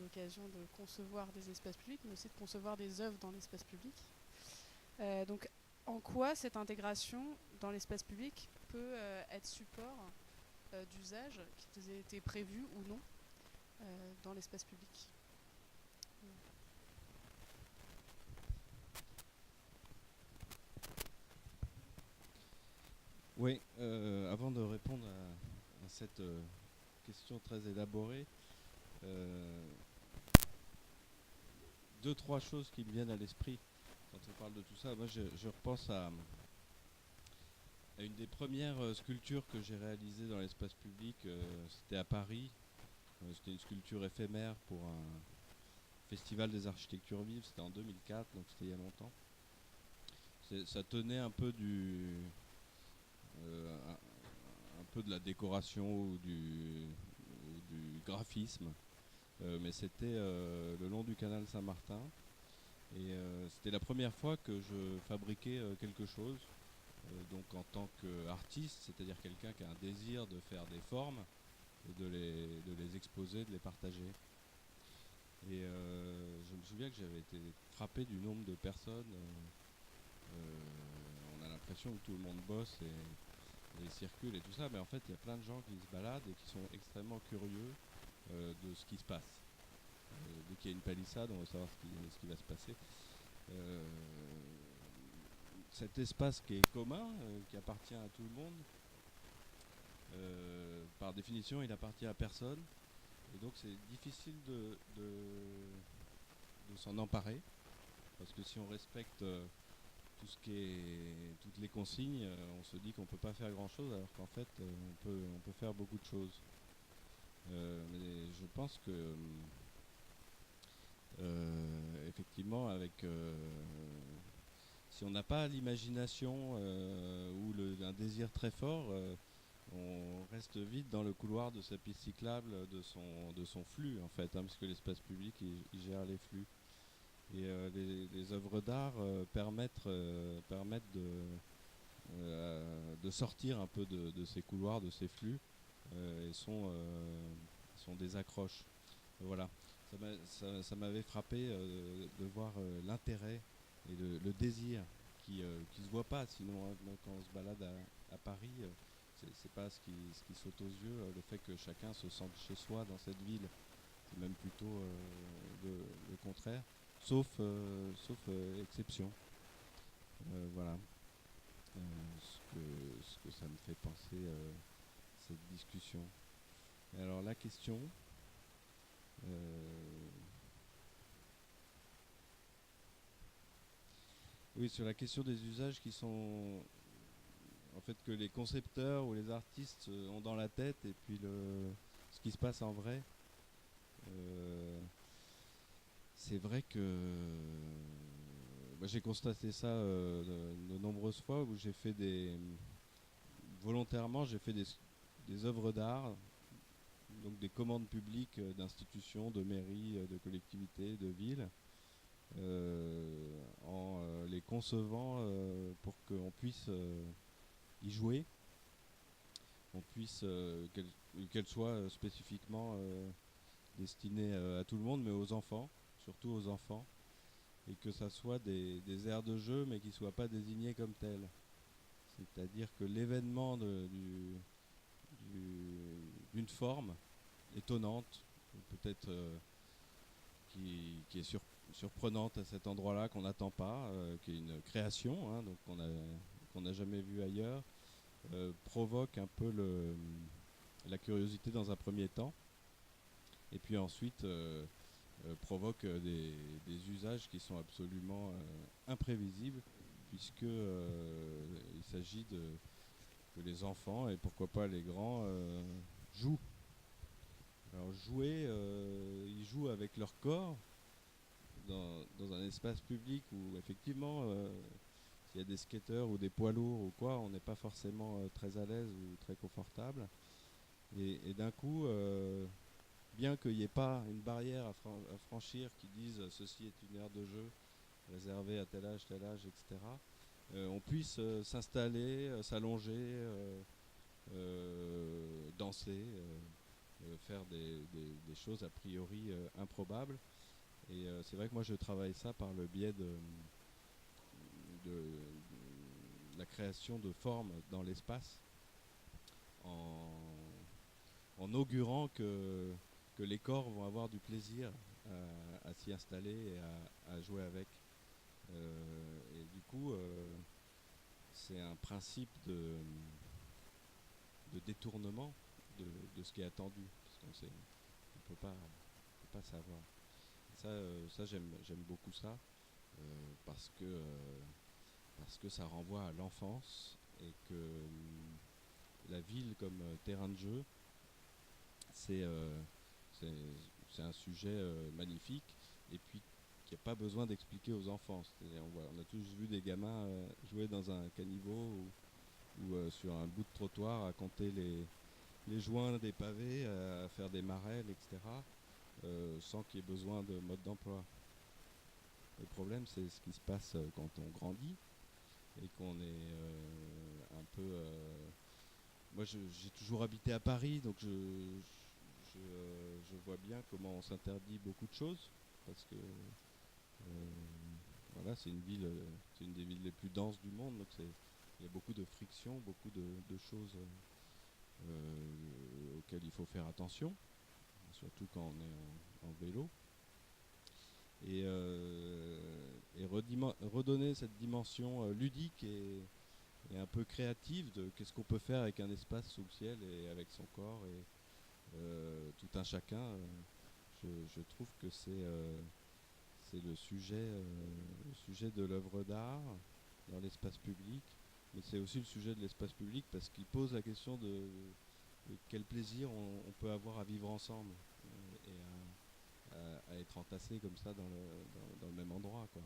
l'occasion de concevoir des espaces publics, mais aussi de concevoir des œuvres dans l'espace public. Donc, en quoi cette intégration dans l'espace public peut être support d'usage qui était prévu ou non dans l'espace public? Oui, avant de répondre à cette question très élaborée, deux, trois choses qui me viennent à l'esprit quand on parle de tout ça. Moi, je repense à une des premières sculptures que j'ai réalisées dans l'espace public. C'était à Paris. C'était une sculpture éphémère pour un festival des architectures vives. C'était en 2004, donc c'était il y a longtemps. Ça tenait un peu un peu de la décoration ou du graphisme, mais c'était le long du canal Saint-Martin. Et c'était la première fois que je fabriquais quelque chose, donc en tant qu'artiste, c'est-à-dire quelqu'un qui a un désir de faire des formes et de les exposer, de les partager. Et je me souviens que j'avais été frappé du nombre de personnes. On a l'impression que tout le monde bosse et circule et tout ça, mais en fait il y a plein de gens qui se baladent et qui sont extrêmement curieux de ce qui se passe. Dès qu'il y a une palissade, on veut savoir ce qui va se passer. Cet espace qui est commun, qui appartient à tout le monde, par définition il appartient à personne, et donc c'est difficile de s'en emparer, parce que si on respecte toutes les consignes, on se dit qu'on ne peut pas faire grand chose, alors qu'en fait on peut faire beaucoup de choses. Mais je pense que effectivement si on n'a pas l'imagination ou un désir très fort, on reste vite dans le couloir de sa piste cyclable, de son flux en fait, parce que l'espace public il gère les flux. Et les œuvres d'art permettent de sortir un peu de ces couloirs, de ces flux, et sont des accroches. Voilà. Ça m'avait frappé de voir l'intérêt et le désir qui se voit pas, sinon quand on se balade à Paris, c'est pas ce qui saute aux yeux, le fait que chacun se sente chez soi dans cette ville. C'est même plutôt le contraire. Sauf exception. Voilà ce que ça me fait penser cette discussion. Et alors la question, oui, sur la question des usages qui sont en fait que les concepteurs ou les artistes ont dans la tête, et puis ce qui se passe en vrai. C'est vrai que j'ai constaté ça de nombreuses fois où j'ai fait volontairement j'ai fait des œuvres d'art, donc des commandes publiques d'institutions, de mairies, de collectivités, de villes, en les concevant pour qu'on puisse y jouer, on puisse qu'elles soient spécifiquement destinées à tout le monde, mais aux enfants, surtout aux enfants, et que ça soit des aires de jeu, mais qui ne soient pas désignés comme tels. C'est-à-dire que l'événement d'une forme étonnante, peut-être qui est surprenante à cet endroit-là, qu'on n'attend pas, qui est une création, hein, donc qu'on n'a jamais vu ailleurs, provoque un peu la curiosité dans un premier temps, et puis ensuite provoque des usages qui sont absolument imprévisibles, puisque il s'agit que les enfants, et pourquoi pas les grands, jouent. Alors jouer, ils jouent avec leur corps dans un espace public où effectivement, s'il y a des skateurs ou des poids lourds ou quoi, on n'est pas forcément très à l'aise ou très confortable. Et d'un coup, bien qu'il n'y ait pas une barrière à franchir qui dise ceci est une aire de jeu réservée à tel âge, etc., on puisse s'installer, s'allonger, danser, faire des choses a priori improbables. Et c'est vrai que moi je travaille ça par le biais de la création de formes dans l'espace, en augurant que les corps vont avoir du plaisir à s'y installer et à jouer avec. Et du coup, c'est un principe de détournement de ce qui est attendu, parce qu'on ne peut pas savoir. Et ça j'aime beaucoup ça, parce que ça renvoie à l'enfance, et que la ville comme terrain de jeu, c'est un sujet magnifique, et puis qu'il n'y a pas besoin d'expliquer aux enfants. C'est-à-dire, on a tous vu des gamins jouer dans un caniveau ou sur un bout de trottoir à compter les joints des pavés, à faire des marelles, etc., sans qu'il y ait besoin de mode d'emploi. Le problème, c'est ce qui se passe quand on grandit et qu'on est un peu... moi, j'ai toujours habité à Paris, donc je vois bien comment on s'interdit beaucoup de choses, parce que voilà, c'est une des villes les plus denses du monde, donc il y a beaucoup de frictions, beaucoup de choses auxquelles il faut faire attention, surtout quand on est en vélo. Et redonner cette dimension ludique et un peu créative de qu'est-ce qu'on peut faire avec un espace sous le ciel et avec son corps et tout un chacun. Je trouve que c'est le sujet de l'œuvre d'art dans l'espace public, mais c'est aussi le sujet de l'espace public parce qu'il pose la question de quel plaisir on peut avoir à vivre ensemble et à être entassés comme ça dans le même endroit, quoi.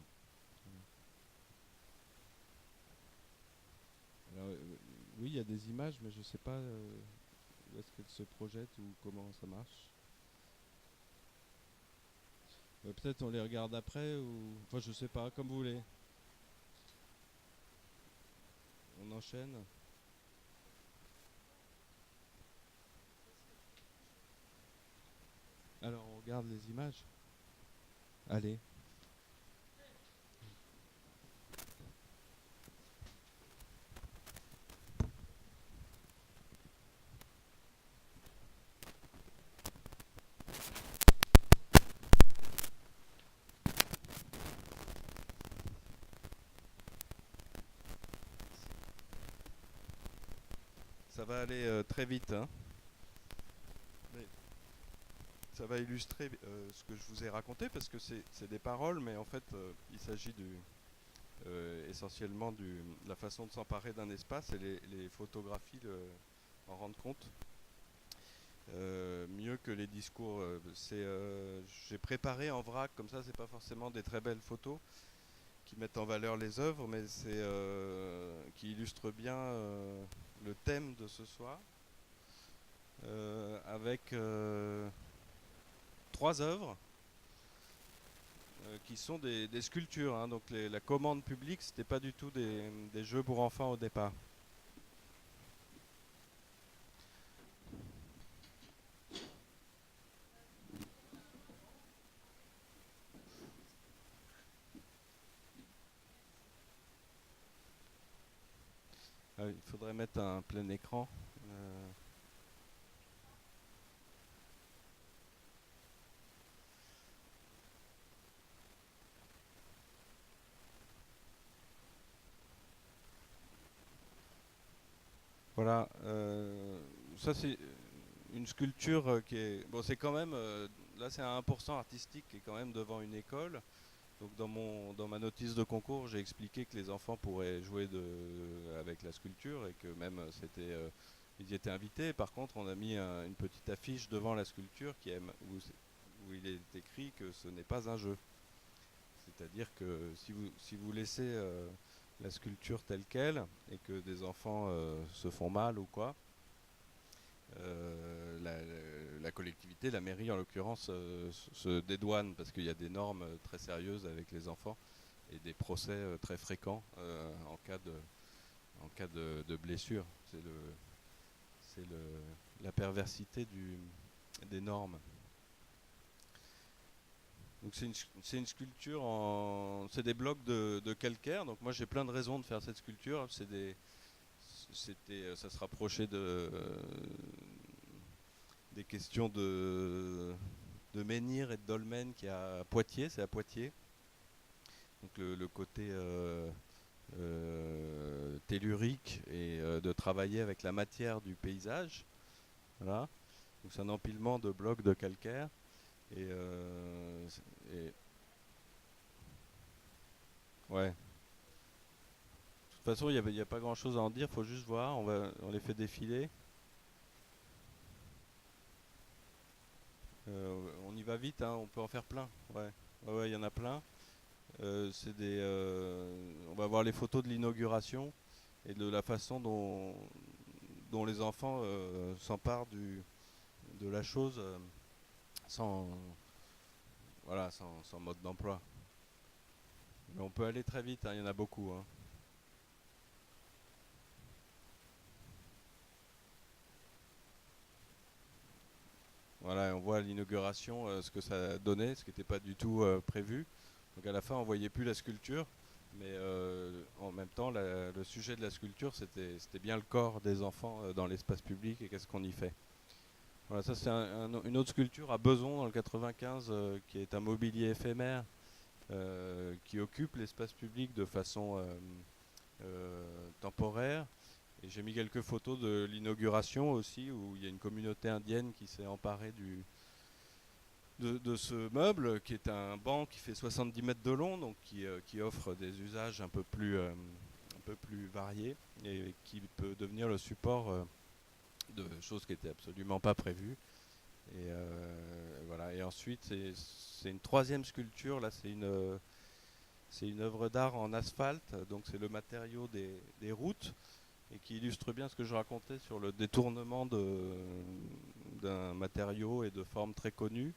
Alors, oui, il y a des images, mais je ne sais pas où est-ce qu'elles se projettent ou comment ça marche. Peut-être on les regarde après, ou... Enfin, je sais pas, comme vous voulez. On enchaîne. Alors, on regarde les images. Allez. Ça va aller très vite, hein. Mais ça va illustrer ce que je vous ai raconté, parce que c'est des paroles, mais en fait, il s'agit essentiellement de la façon de s'emparer d'un espace, et les photographies en rendent compte. Mieux que les discours. J'ai préparé en vrac, comme ça, c'est pas forcément des très belles photos qui mettent en valeur les œuvres, mais qui illustrent bien le thème de ce soir, avec 3 œuvres qui sont des sculptures, hein. Donc la commande publique, c'était pas du tout des jeux pour enfants au départ. Il faudrait mettre un plein écran. Voilà, ça c'est une sculpture qui est... Bon, c'est quand même... là, c'est un 1% artistique qui est quand même devant une école. Donc dans ma notice de concours, j'ai expliqué que les enfants pourraient jouer avec la sculpture et que même ils y étaient invités. Par contre, on a mis une petite affiche devant la sculpture où il est écrit que ce n'est pas un jeu. C'est-à-dire que si vous laissez la sculpture telle quelle et que des enfants se font mal ou quoi, la collectivité, la mairie en l'occurrence, se dédouane parce qu'il y a des normes très sérieuses avec les enfants et des procès très fréquents en cas de blessure. C'est la perversité des normes. Donc c'est une sculpture c'est des blocs de calcaire. Donc moi j'ai plein de raisons de faire cette sculpture. Ça se rapprochait des questions de menhir et de dolmen qui est à Poitiers, c'est à Poitiers. Donc le côté tellurique et de travailler avec la matière du paysage. Voilà. Donc c'est un empilement de blocs de calcaire. Ouais. De toute façon, il n'y a pas grand chose à en dire, faut juste voir, on les fait défiler. On y va vite, hein, on peut en faire plein. Ouais, ouais, il y en a plein. On va voir les photos de l'inauguration et de la façon dont les enfants s'emparent de la chose sans mode d'emploi. Mais on peut aller très vite, hein, il y en a beaucoup. Hein. Voilà, on voit à l'inauguration ce que ça donnait, ce qui n'était pas du tout prévu. Donc à la fin, on voyait plus la sculpture, mais en même temps, le sujet de la sculpture, c'était bien le corps des enfants dans l'espace public et qu'est-ce qu'on y fait. Voilà, ça c'est une autre sculpture à Beson dans le 95, qui est un mobilier éphémère qui occupe l'espace public de façon temporaire. Et j'ai mis quelques photos de l'inauguration aussi, où il y a une communauté indienne qui s'est emparée de ce meuble, qui est un banc qui fait 70 mètres de long, donc qui offre des usages un peu plus variés, et qui peut devenir le support de choses qui n'étaient absolument pas prévues. Et voilà. Et ensuite, c'est une troisième sculpture, là c'est une œuvre d'art en asphalte, donc c'est le matériau des routes, et qui illustre bien ce que je racontais sur le détournement d'un matériau et de formes très connues.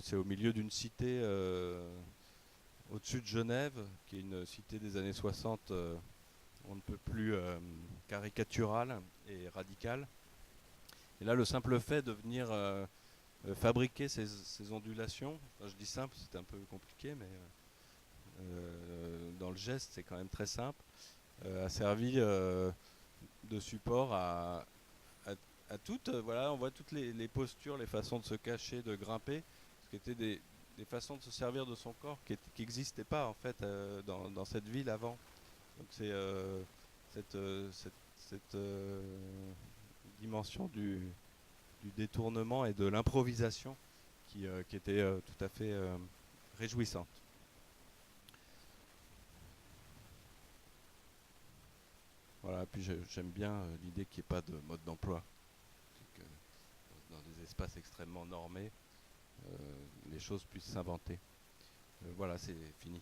C'est au milieu d'une cité au-dessus de Genève, qui est une cité des années 60, on ne peut plus caricaturale et radicale. Et là, le simple fait de venir fabriquer ces ondulations, enfin, je dis simple, c'est un peu compliqué, mais dans le geste, c'est quand même très simple, a servi de support à toutes. Voilà, on voit toutes les postures, les façons de se cacher, de grimper, ce qui étaient des façons de se servir de son corps qui n'existaient pas en fait dans cette ville avant. Donc c'est cette dimension du détournement et de l'improvisation qui était tout à fait réjouissante. Voilà, puis j'aime bien l'idée qu'il n'y ait pas de mode d'emploi. Que dans des espaces extrêmement normés, les choses puissent s'inventer. Voilà, c'est fini.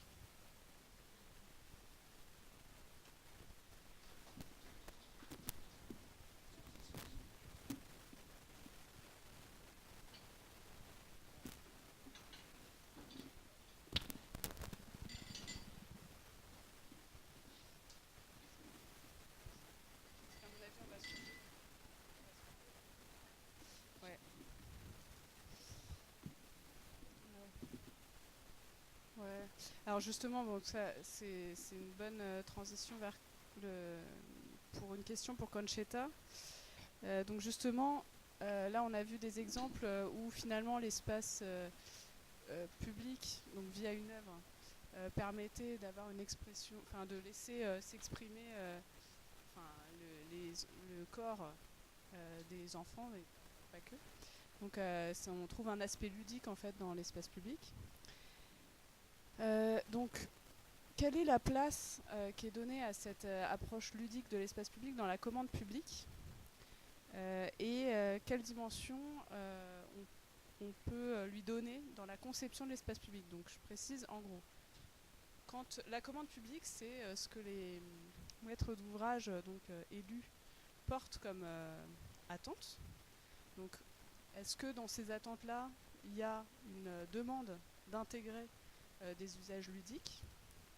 Ouais. Alors justement, bon, c'est une bonne transition vers pour une question pour Concheta. Donc justement, là on a vu des exemples où finalement l'espace public, donc via une œuvre, permettait d'avoir une expression, enfin de laisser s'exprimer le corps des enfants, mais pas que. Donc on trouve un aspect ludique en fait dans l'espace public. Donc quelle est la place qui est donnée à cette approche ludique de l'espace public dans la commande publique et quelle dimension on peut lui donner dans la conception de l'espace public. Donc je précise en gros. Quand la commande publique, c'est ce que les maîtres d'ouvrage élus portent comme attente. Donc est-ce que dans ces attentes-là, il y a une demande d'intégrer des usages ludiques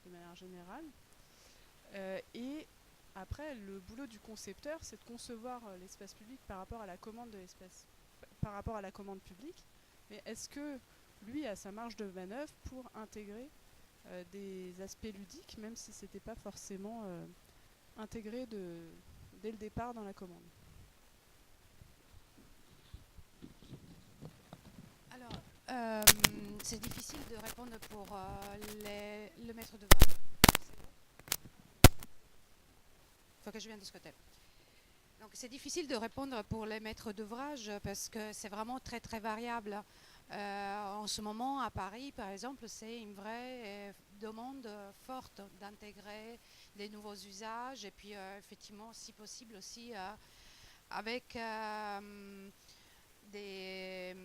de manière générale et après, le boulot du concepteur, c'est de concevoir l'espace public par rapport à la commande de l'espace, par rapport à la commande publique. Mais est-ce que lui a sa marge de manœuvre pour intégrer des aspects ludiques, même si c'était pas forcément intégré dès le départ dans la commande? Alors, c'est difficile de répondre pour le maître d'ouvrage. Faut que je vienne de ce côté. Donc c'est difficile de répondre pour les maîtres d'ouvrage parce que c'est vraiment très très variable. En ce moment à Paris par exemple, c'est une vraie demande forte d'intégrer des nouveaux usages et puis effectivement si possible aussi avec des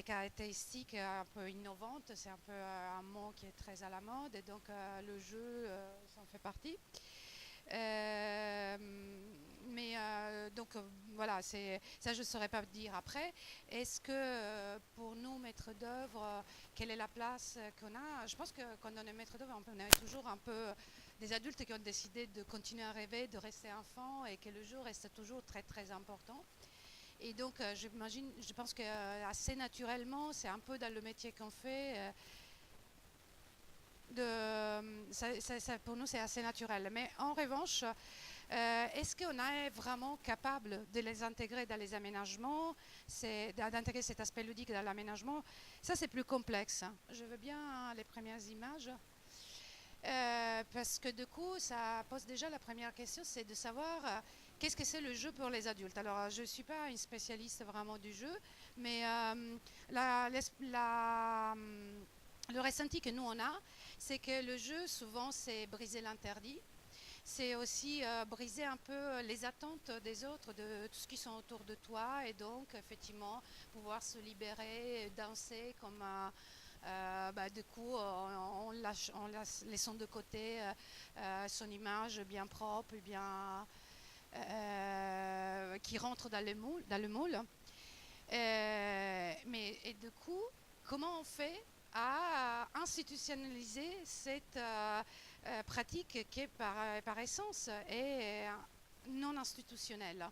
caractéristiques un peu innovantes. C'est un peu un mot qui est très à la mode et donc le jeu s'en fait partie. Donc voilà, ça je ne saurais pas dire après. Est-ce que pour nous, maîtres d'œuvre, quelle est la place qu'on a? Je pense que quand on est maître d'œuvre, on est toujours un peu des adultes qui ont décidé de continuer à rêver, de rester enfant et que le jeu reste toujours très très important. Et donc je pense que assez naturellement, c'est un peu dans le métier qu'on fait. Pour nous c'est assez naturel, mais en revanche est-ce qu'on est vraiment capable de les intégrer dans les aménagements, d'intégrer cet aspect ludique dans l'aménagement? Ça c'est plus complexe. Je veux bien les premières images parce que du coup ça pose déjà la première question, c'est de savoir qu'est-ce que c'est le jeu pour les adultes. Alors je ne suis pas une spécialiste vraiment du jeu, mais le ressenti que nous on a, c'est que le jeu, souvent, c'est briser l'interdit. C'est aussi briser un peu les attentes des autres, de tout ce qui sont autour de toi. Et donc, effectivement, pouvoir se libérer, danser comme... du coup, en laissant de côté son image bien propre, bien, qui rentre dans le moule. Et du coup, comment on fait à institutionnaliser cette pratique qui est par essence est non institutionnelle.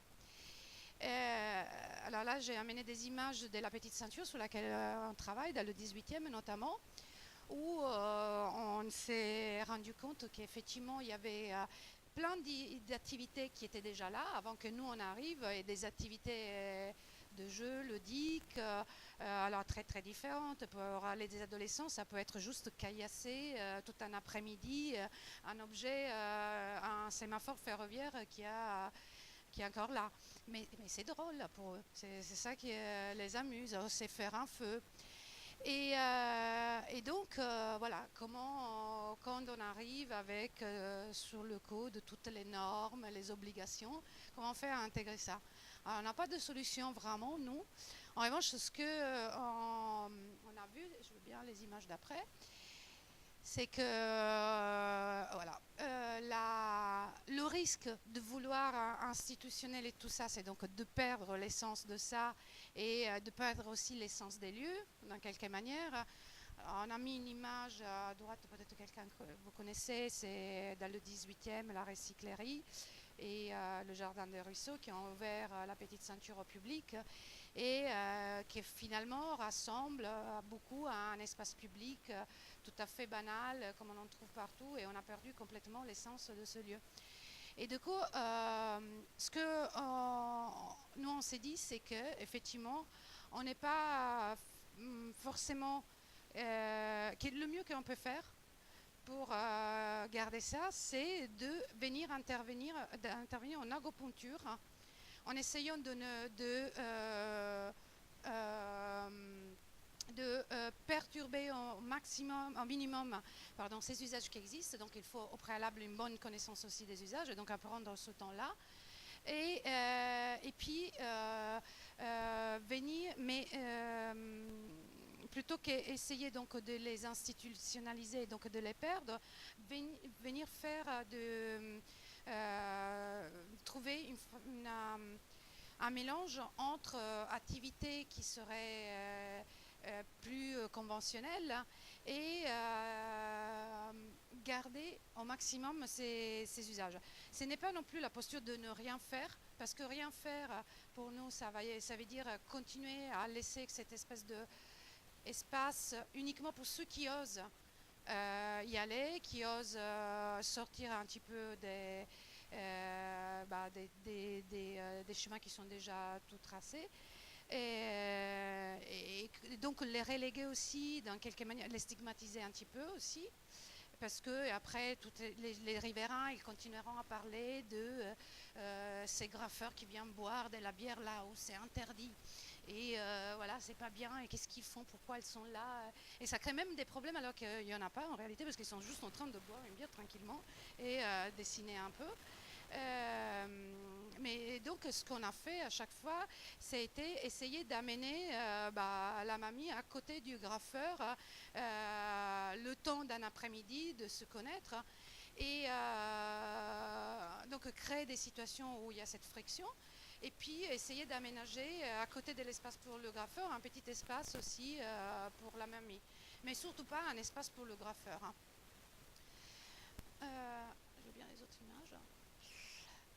Alors là, j'ai amené des images de la Petite Ceinture sur laquelle on travaille, dans le 18e notamment, où on s'est rendu compte qu'effectivement, il y avait plein d'activités qui étaient déjà là avant que nous on arrive, et des activités de jeux ludiques, alors très très différentes. Pour les adolescents, ça peut être juste caillasser tout un après-midi un objet, un sémaphore ferroviaire qui est encore là. Mais c'est drôle là, pour eux, c'est ça qui les amuse, c'est faire un feu. Et donc, voilà, comment, quand on arrive avec sur le code toutes les normes, les obligations, comment faire à intégrer ça? Alors, on n'a pas de solution vraiment, nous. En revanche, ce qu'on on a vu, je veux bien les images d'après, c'est que voilà, le risque de vouloir institutionnel et tout ça, c'est donc de perdre l'essence de ça et de perdre aussi l'essence des lieux, dans quelque manière. On a mis une image à droite, peut-être quelqu'un que vous connaissez, c'est dans le 18e, la recyclerie et le jardin des ruisseaux qui ont ouvert la Petite Ceinture au public et qui finalement rassemble beaucoup à un espace public tout à fait banal, comme on en trouve partout, et on a perdu complètement l'essence de ce lieu. Et du coup, ce que nous on s'est dit, c'est que effectivement, on n'est pas forcément le mieux qu'on peut faire pour garder ça, c'est de venir intervenir en agopunture, en essayant de perturber au minimum ces usages qui existent. Donc il faut au préalable une bonne connaissance aussi des usages, donc apprendre ce temps-là. Et puis venir, mais plutôt qu'essayer donc de les institutionnaliser, donc de les perdre, venir faire trouver un mélange entre activités qui seraient plus conventionnelles et garder au maximum ces usages. Ce n'est pas non plus la posture de ne rien faire, parce que rien faire, pour nous, ça veut dire continuer à laisser cette espèce d'espace uniquement pour ceux qui osent y aller, qui osent sortir un petit peu des chemins qui sont déjà tout tracés. Et donc les reléguer aussi, dans quelque manière, les stigmatiser un petit peu aussi, parce que après les riverains, ils continueront à parler de ces graffeurs qui viennent boire de la bière là où c'est interdit. Et voilà, c'est pas bien, et qu'est-ce qu'ils font, pourquoi ils sont là, et ça crée même des problèmes alors qu'il n'y en a pas en réalité, parce qu'ils sont juste en train de boire une bière tranquillement et dessiner un peu. Mais donc ce qu'on a fait à chaque fois, c'était essayer d'amener la mamie à côté du graffeur le temps d'un après-midi, de se connaître, et donc créer des situations où il y a cette friction, et puis essayer d'aménager à côté de l'espace pour le graffeur un petit espace aussi pour la mamie, mais surtout pas un espace pour le graffeur. Je veux bien les autres images.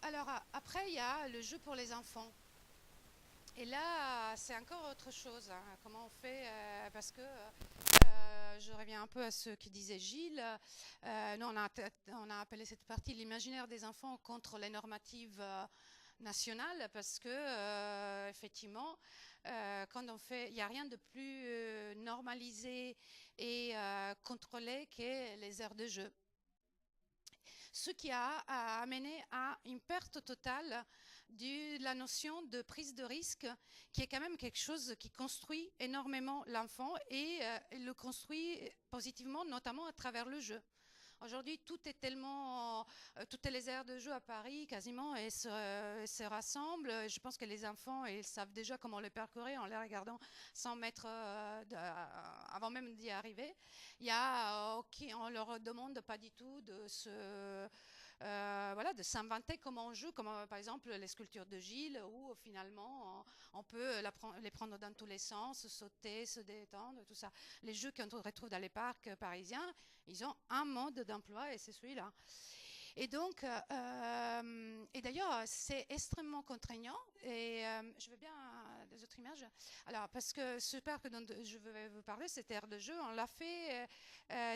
Alors après, il y a le jeu pour les enfants. Et là, c'est encore autre chose. Comment on fait parce que je reviens un peu à ce que disait Gilles. Nous, on a appelé cette partie l'imaginaire des enfants contre les normatives nationales, parce que effectivement, quand on fait, il n'y a rien de plus normalisé et contrôlé que les aires de jeu. Ce qui a amené à une perte totale de la notion de prise de risque, qui est quand même quelque chose qui construit énormément l'enfant et le construit positivement, notamment à travers le jeu. Aujourd'hui, toutes les aires de jeu à Paris, quasiment, se rassemblent. Je pense que les enfants, ils savent déjà comment les parcourir en les regardant 100 mètres avant même d'y arriver. On leur demande pas du tout de de s'inventer comment on joue, comme par exemple les sculptures de Gilles, où finalement on peut les prendre dans tous les sens, sauter, se détendre, tout ça. Les jeux qu'on retrouve dans les parcs parisiens, ils ont un mode d'emploi et c'est celui-là. Et donc, et d'ailleurs, c'est extrêmement contraignant. Et je veux bien des autres images. Alors, parce que ce parc dont je vais vous parler, cette aire de jeu, on l'a fait.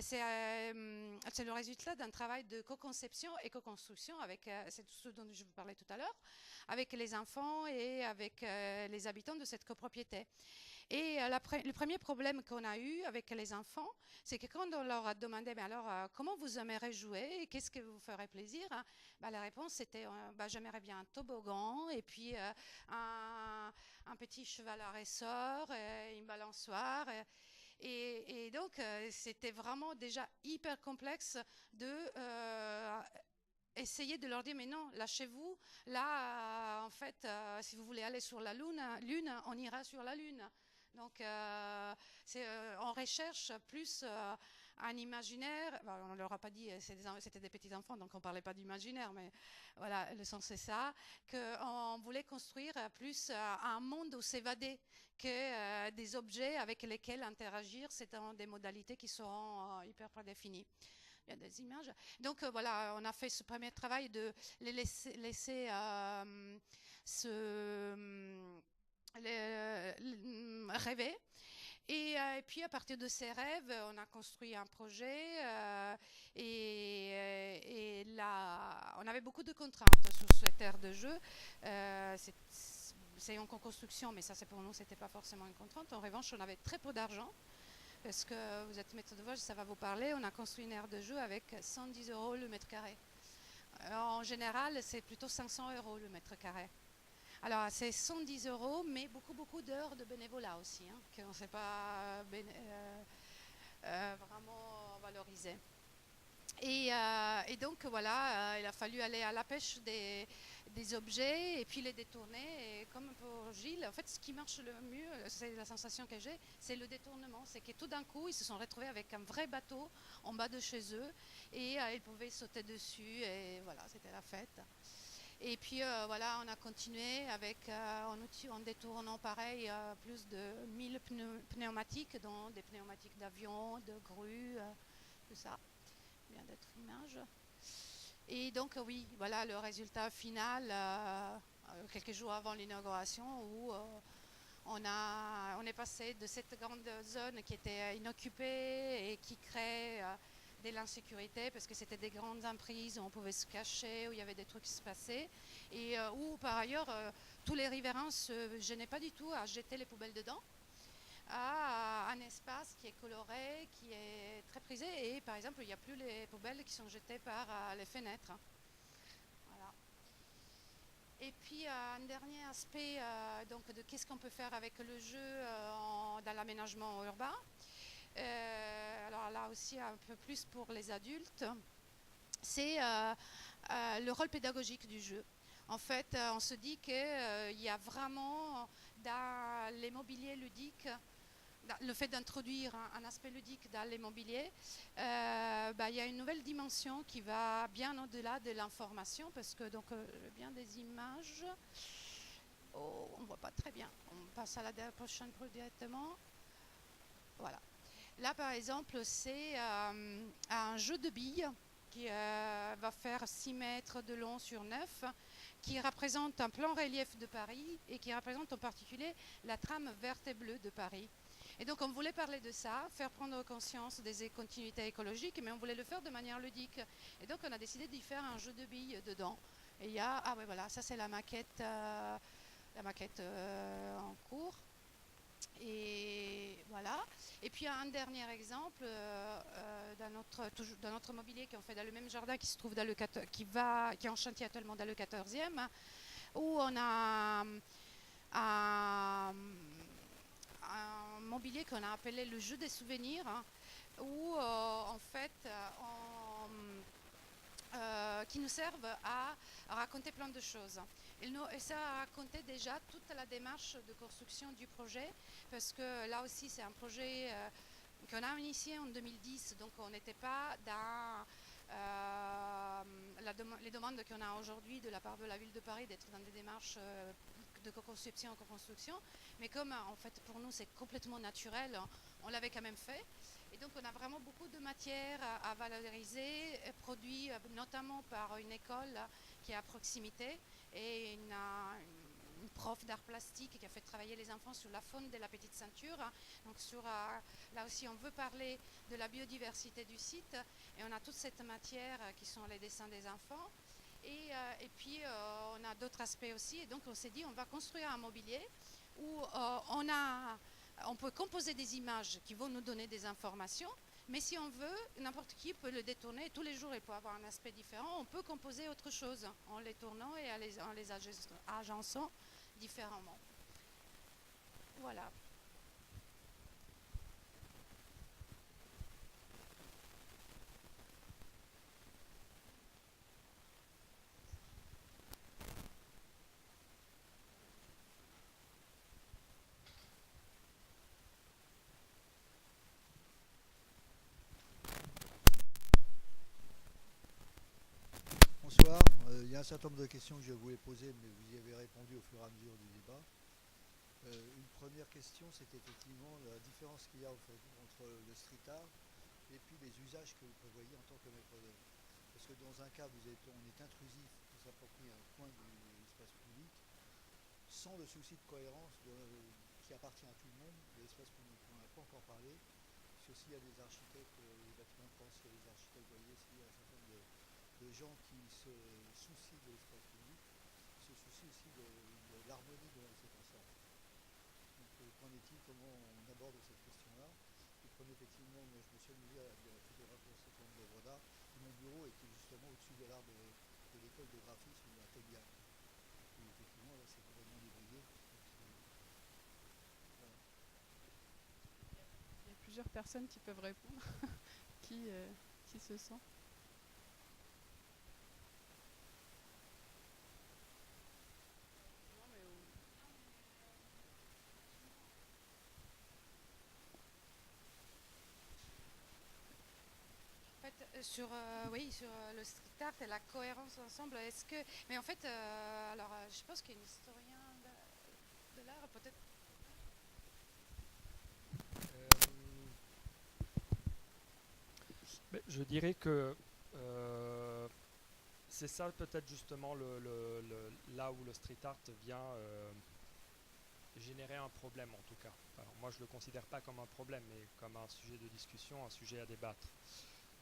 C'est le résultat d'un travail de co-conception et co-construction avec, c'est ce dont je vous parlais tout à l'heure, avec les enfants et avec les habitants de cette copropriété. Et le premier problème qu'on a eu avec les enfants, c'est que quand on leur a demandé, mais alors, comment vous aimeriez jouer, qu'est-ce que vous ferait plaisir, la réponse c'était, j'aimerais bien un toboggan, et puis un petit cheval à ressort, une balançoire. Et donc, c'était vraiment déjà hyper complexe de essayer de leur dire, mais non, lâchez-vous. Là, en fait, si vous voulez aller sur la Lune, on ira sur la Lune. Donc, on recherche plus un imaginaire. On ne leur a pas dit, c'était des petits enfants, donc on ne parlait pas d'imaginaire, mais voilà, le sens c'est ça, qu'on voulait construire plus un monde où s'évader que des objets avec lesquels interagir. C'est dans des modalités qui seront hyper prédéfinies. Il y a des images. Donc voilà, on a fait ce premier travail de les laisser rêver. Et puis à partir de ces rêves, on a construit un projet et là, on avait beaucoup de contraintes sur cette aire de jeu. C'est en construction, mais ça, c'est pour nous, c'était pas forcément une contrainte. En revanche, on avait très peu d'argent Parce que vous êtes maître d'ouvrage, ça va vous parler. On a construit une aire de jeu avec 110 € le mètre carré. En général, c'est plutôt 500 € le mètre carré. Alors, c'est 110 €, mais beaucoup d'heures de bénévolat aussi, hein, qu'on ne sait pas vraiment valoriser. Et donc, voilà, il a fallu aller à la pêche des objets et puis les détourner. Et comme pour Gilles, en fait, ce qui marche le mieux, c'est la sensation que j'ai, c'est le détournement. C'est que tout d'un coup, ils se sont retrouvés avec un vrai bateau en bas de chez eux et ils pouvaient sauter dessus et voilà, c'était la fête. Et puis voilà, on a continué avec, en détournant pareil, plus de 1000 pneumatiques, dont des pneumatiques d'avion, de grues, tout ça. Bien d'être image. Et donc oui, voilà le résultat final, quelques jours avant l'inauguration, où on est passé de cette grande zone qui était inoccupée et qui crée de l'insécurité parce que c'était des grandes emprises où on pouvait se cacher, où il y avait des trucs qui se passaient, et où par ailleurs tous les riverains ne se gênaient pas du tout à jeter les poubelles dedans, à un espace qui est coloré, qui est très prisé, et par exemple il n'y a plus les poubelles qui sont jetées par les fenêtres. Voilà. Et puis un dernier aspect donc de qu'est-ce qu'on peut faire avec le jeu dans l'aménagement urbain. Alors là aussi un peu plus pour les adultes, c'est le rôle pédagogique du jeu. En fait, on se dit qu'il y a vraiment dans l'immobilier ludique, le fait d'introduire un aspect ludique dans l'immobilier, il y a une nouvelle dimension qui va bien au-delà de l'information, parce que donc bien des images, on ne voit pas très bien, on passe à la prochaine directement. Voilà. Là par exemple c'est un jeu de billes qui va faire 6 mètres de long sur 9, qui représente un plan relief de Paris et qui représente en particulier la trame verte et bleue de Paris. Et donc on voulait parler de ça, faire prendre conscience des continuités écologiques, mais on voulait le faire de manière ludique. Et donc on a décidé d'y faire un jeu de billes dedans. Et il y a, ah ouais voilà, ça c'est la maquette en cours. Et voilà. Et puis un dernier exemple d'un autre mobilier qu'on fait dans le même jardin, qui se trouve dans qui est en chantier actuellement dans le 14e, où on a un mobilier qu'on a appelé le jeu des souvenirs, hein, où en fait qui nous servent à raconter plein de choses. Et ça a raconté déjà toute la démarche de construction du projet, parce que là aussi c'est un projet qu'on a initié en 2010, donc on n'était pas dans les demandes qu'on a aujourd'hui de la part de la ville de Paris d'être dans des démarches de co-conception en co-construction, mais comme en fait pour nous c'est complètement naturel, on l'avait quand même fait. Et donc on a vraiment beaucoup de matières à valoriser, produits notamment par une école qui est à proximité, et une prof d'art plastique qui a fait travailler les enfants sur la faune de la petite ceinture. Donc là aussi on veut parler de la biodiversité du site, et on a toute cette matière qui sont les dessins des enfants. Et puis on a d'autres aspects aussi, et donc on s'est dit on va construire un mobilier où on peut composer des images qui vont nous donner des informations, mais si on veut, n'importe qui peut le détourner, tous les jours il peut avoir un aspect différent, on peut composer autre chose en les tournant et en les agençant différemment. Voilà. Bonsoir. Il y a un certain nombre de questions que je voulais poser, mais vous y avez répondu au fur et à mesure du débat. Une première question, c'est effectivement la différence qu'il y a entre le street art et puis les usages que vous prévoyez en tant que maître d'œuvre. Parce que dans un cas, on est intrusif, on s'approprie un coin de l'espace public, sans le souci de cohérence qui appartient à tout le monde, de l'espace public. On n'en a pas encore parlé, parce que s'il y a des architectes, les bâtiments de France, il y a des architectes, vous voyez, s'il y a un certain nombre de gens qui se soucient de l'espace public, se soucient aussi de l'harmonie de cet ensemble. Donc, qu'en est-il, comment on aborde cette question-là? Et comme effectivement, moi, je me suis amusé à photographier un certain nombre d'œuvres d'art, et mon bureau était justement au-dessus de l'art de l'école de graphisme à Tebiac. Et effectivement, là, c'est complètement débrouillé. Voilà. Il y a plusieurs personnes qui peuvent répondre. qui se sent? Non, mais En fait, oui, sur le street art et la cohérence ensemble, est-ce que... Mais en fait, alors, je pense qu'il y a une historien de l'art, peut-être... Je dirais que c'est ça peut-être justement là où le street art vient générer un problème en tout cas. Alors moi je ne le considère pas comme un problème mais comme un sujet de discussion, un sujet à débattre.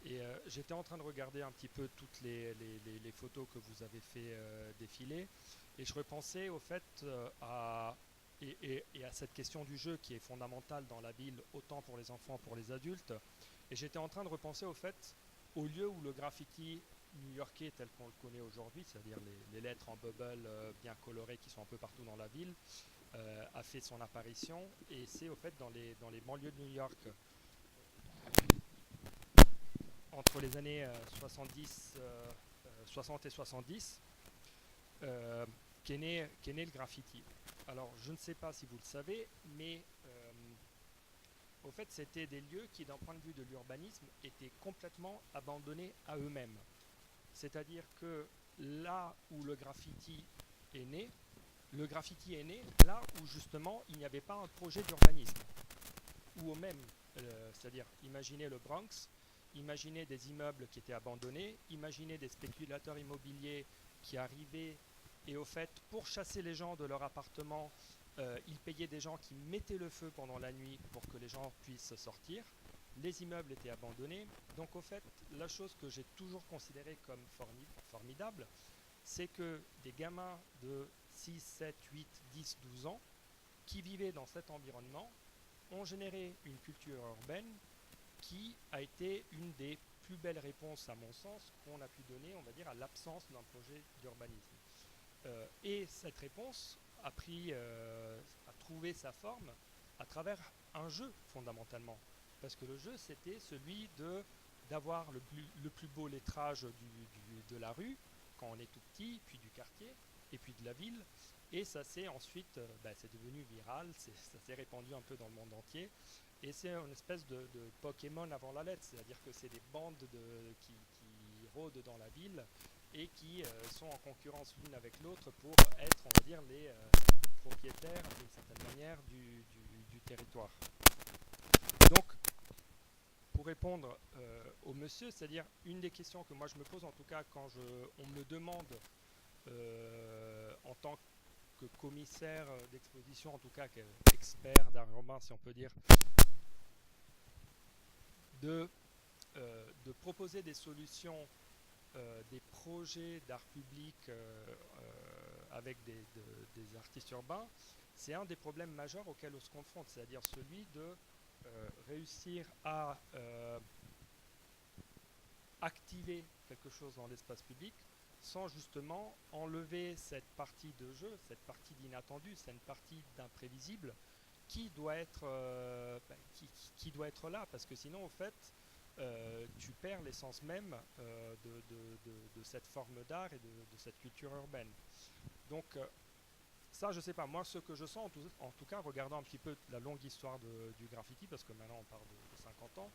Et j'étais en train de regarder un petit peu toutes les photos que vous avez fait défiler et je repensais au fait et à cette question du jeu qui est fondamentale dans la ville autant pour les enfants que pour les adultes. Et j'étais en train de repenser au fait, au lieu où le graffiti new-yorkais tel qu'on le connaît aujourd'hui, c'est-à-dire les lettres en bubble bien colorées qui sont un peu partout dans la ville, a fait son apparition. Et c'est au fait dans les banlieues de New York, entre les années 60 et 70, qu'est né le graffiti. Alors je ne sais pas si vous le savez, mais au fait, c'était des lieux qui, d'un point de vue de l'urbanisme, étaient complètement abandonnés à eux-mêmes. C'est-à-dire que là où le graffiti est né là où justement il n'y avait pas un projet d'urbanisme. Ou au même, c'est-à-dire imaginez le Bronx, imaginez des immeubles qui étaient abandonnés, imaginez des spéculateurs immobiliers qui arrivaient et au fait, pour chasser les gens de leur appartement, ils payaient des gens qui mettaient le feu pendant la nuit pour que les gens puissent sortir. Les immeubles étaient abandonnés. Donc au fait, la chose que j'ai toujours considérée comme formidable, c'est que des gamins de 6, 7, 8, 10, 12 ans qui vivaient dans cet environnement ont généré une culture urbaine qui a été une des plus belles réponses, à mon sens, qu'on a pu donner, on va dire, à l'absence d'un projet d'urbanisme. Et cette réponse a trouvé sa forme à travers un jeu fondamentalement, parce que le jeu c'était celui d'avoir le plus beau lettrage de la rue quand on est tout petit, puis du quartier et puis de la ville, et ça s'est ensuite c'est devenu viral, ça s'est répandu un peu dans le monde entier, et c'est une espèce de Pokémon avant la lettre, c'est-à-dire que c'est des bandes qui rôdent dans la ville et qui sont en concurrence l'une avec l'autre pour être, on va dire, les propriétaires d'une certaine manière du territoire. Donc, pour répondre au monsieur, c'est-à-dire une des questions que moi je me pose, en tout cas quand on me demande en tant que commissaire d'exposition, en tout cas expert d'art urbain si on peut dire, de proposer des solutions, des projets d'art public avec des artistes urbains, c'est un des problèmes majeurs auxquels on se confronte, c'est-à-dire celui de réussir à activer quelque chose dans l'espace public sans justement enlever cette partie de jeu, cette partie d'inattendu, cette partie d'imprévisible qui doit être qui doit être là, parce que sinon au fait tu perds l'essence même de cette forme d'art et de cette culture urbaine. Donc ça, je sais pas, moi ce que je sens en tout cas, regardant un petit peu la longue histoire du graffiti, parce que maintenant on parle de 50 ans,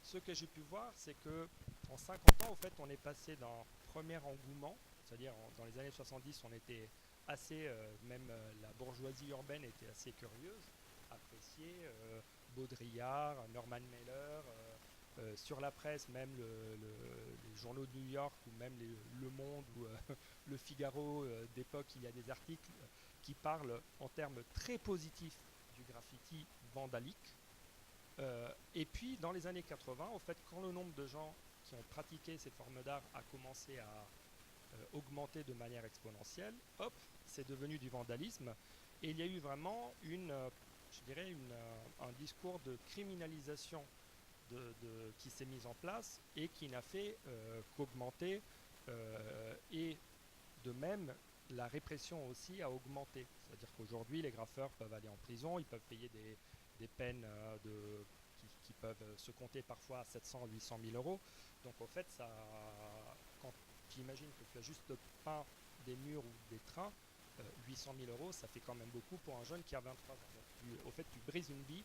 ce que j'ai pu voir, c'est que en 50 ans, au fait, on est passé d'un premier engouement, c'est-à-dire dans les années 70, on était assez, même la bourgeoisie urbaine était assez curieuse, appréciée, Baudrillard, Norman Mailer, sur la presse, même les journaux de New York ou même Le Monde ou Le Figaro d'époque, il y a des articles qui parlent en termes très positifs du graffiti vandalique. Et puis dans les années 80, au fait, quand le nombre de gens qui ont pratiqué ces formes d'art a commencé à augmenter de manière exponentielle, hop, c'est devenu du vandalisme. Et il y a eu vraiment je dirais un discours de criminalisation qui s'est mise en place et qui n'a fait qu'augmenter. Et de même, la répression aussi a augmenté. C'est-à-dire qu'aujourd'hui, les graffeurs peuvent aller en prison, ils peuvent payer des peines qui peuvent se compter parfois à 700 800 000 euros. Donc au fait, quand tu imagines que tu as juste peint des murs ou des trains, 800 000 euros, ça fait quand même beaucoup pour un jeune qui a 23 ans. Donc au fait, tu brises une vie.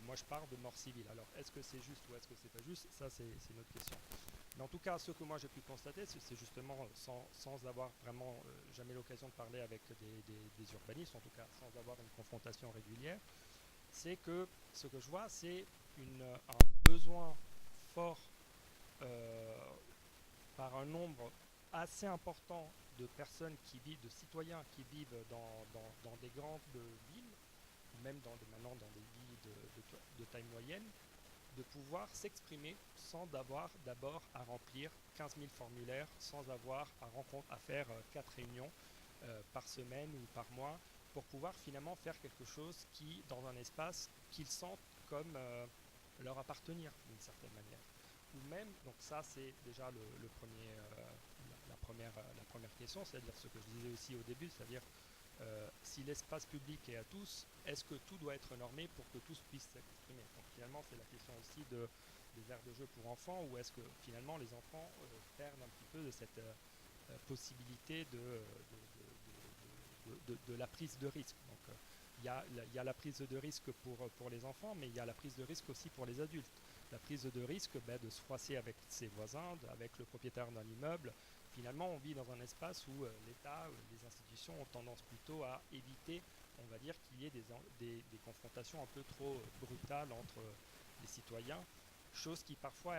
Moi, je pars de mort civile. Alors, est-ce que c'est juste ou est-ce que c'est pas juste? Ça, c'est une autre question. Mais en tout cas, ce que moi j'ai pu constater, c'est justement, sans avoir vraiment jamais l'occasion de parler avec des urbanistes, en tout cas sans avoir une confrontation régulière, c'est que ce que je vois, c'est un besoin fort par un nombre assez important de personnes de citoyens qui vivent dans des grandes villes, ou même maintenant dans des villes de taille moyenne, de pouvoir s'exprimer sans avoir d'abord à remplir 15 000 formulaires, sans avoir à faire 4 réunions par semaine ou par mois, pour pouvoir finalement faire quelque chose dans un espace qu'ils sentent comme leur appartenir d'une certaine manière. Ou même, donc ça c'est déjà la première question, c'est-à-dire ce que je disais aussi au début, c'est-à-dire si l'espace public est à tous, est-ce que tout doit être normé pour que tous puissent s'exprimer? Donc finalement, c'est la question aussi des aires de jeu pour enfants, ou est-ce que finalement les enfants perdent un petit peu de cette possibilité de la prise de risque. Donc il y a la prise de risque pour les enfants, mais il y a la prise de risque aussi pour les adultes. La prise de risque de se froisser avec ses voisins, avec le propriétaire d'un immeuble. Finalement, on vit dans un espace où l'État, les institutions ont tendance plutôt à éviter, on va dire, qu'il y ait des confrontations un peu trop brutales entre les citoyens, chose qui parfois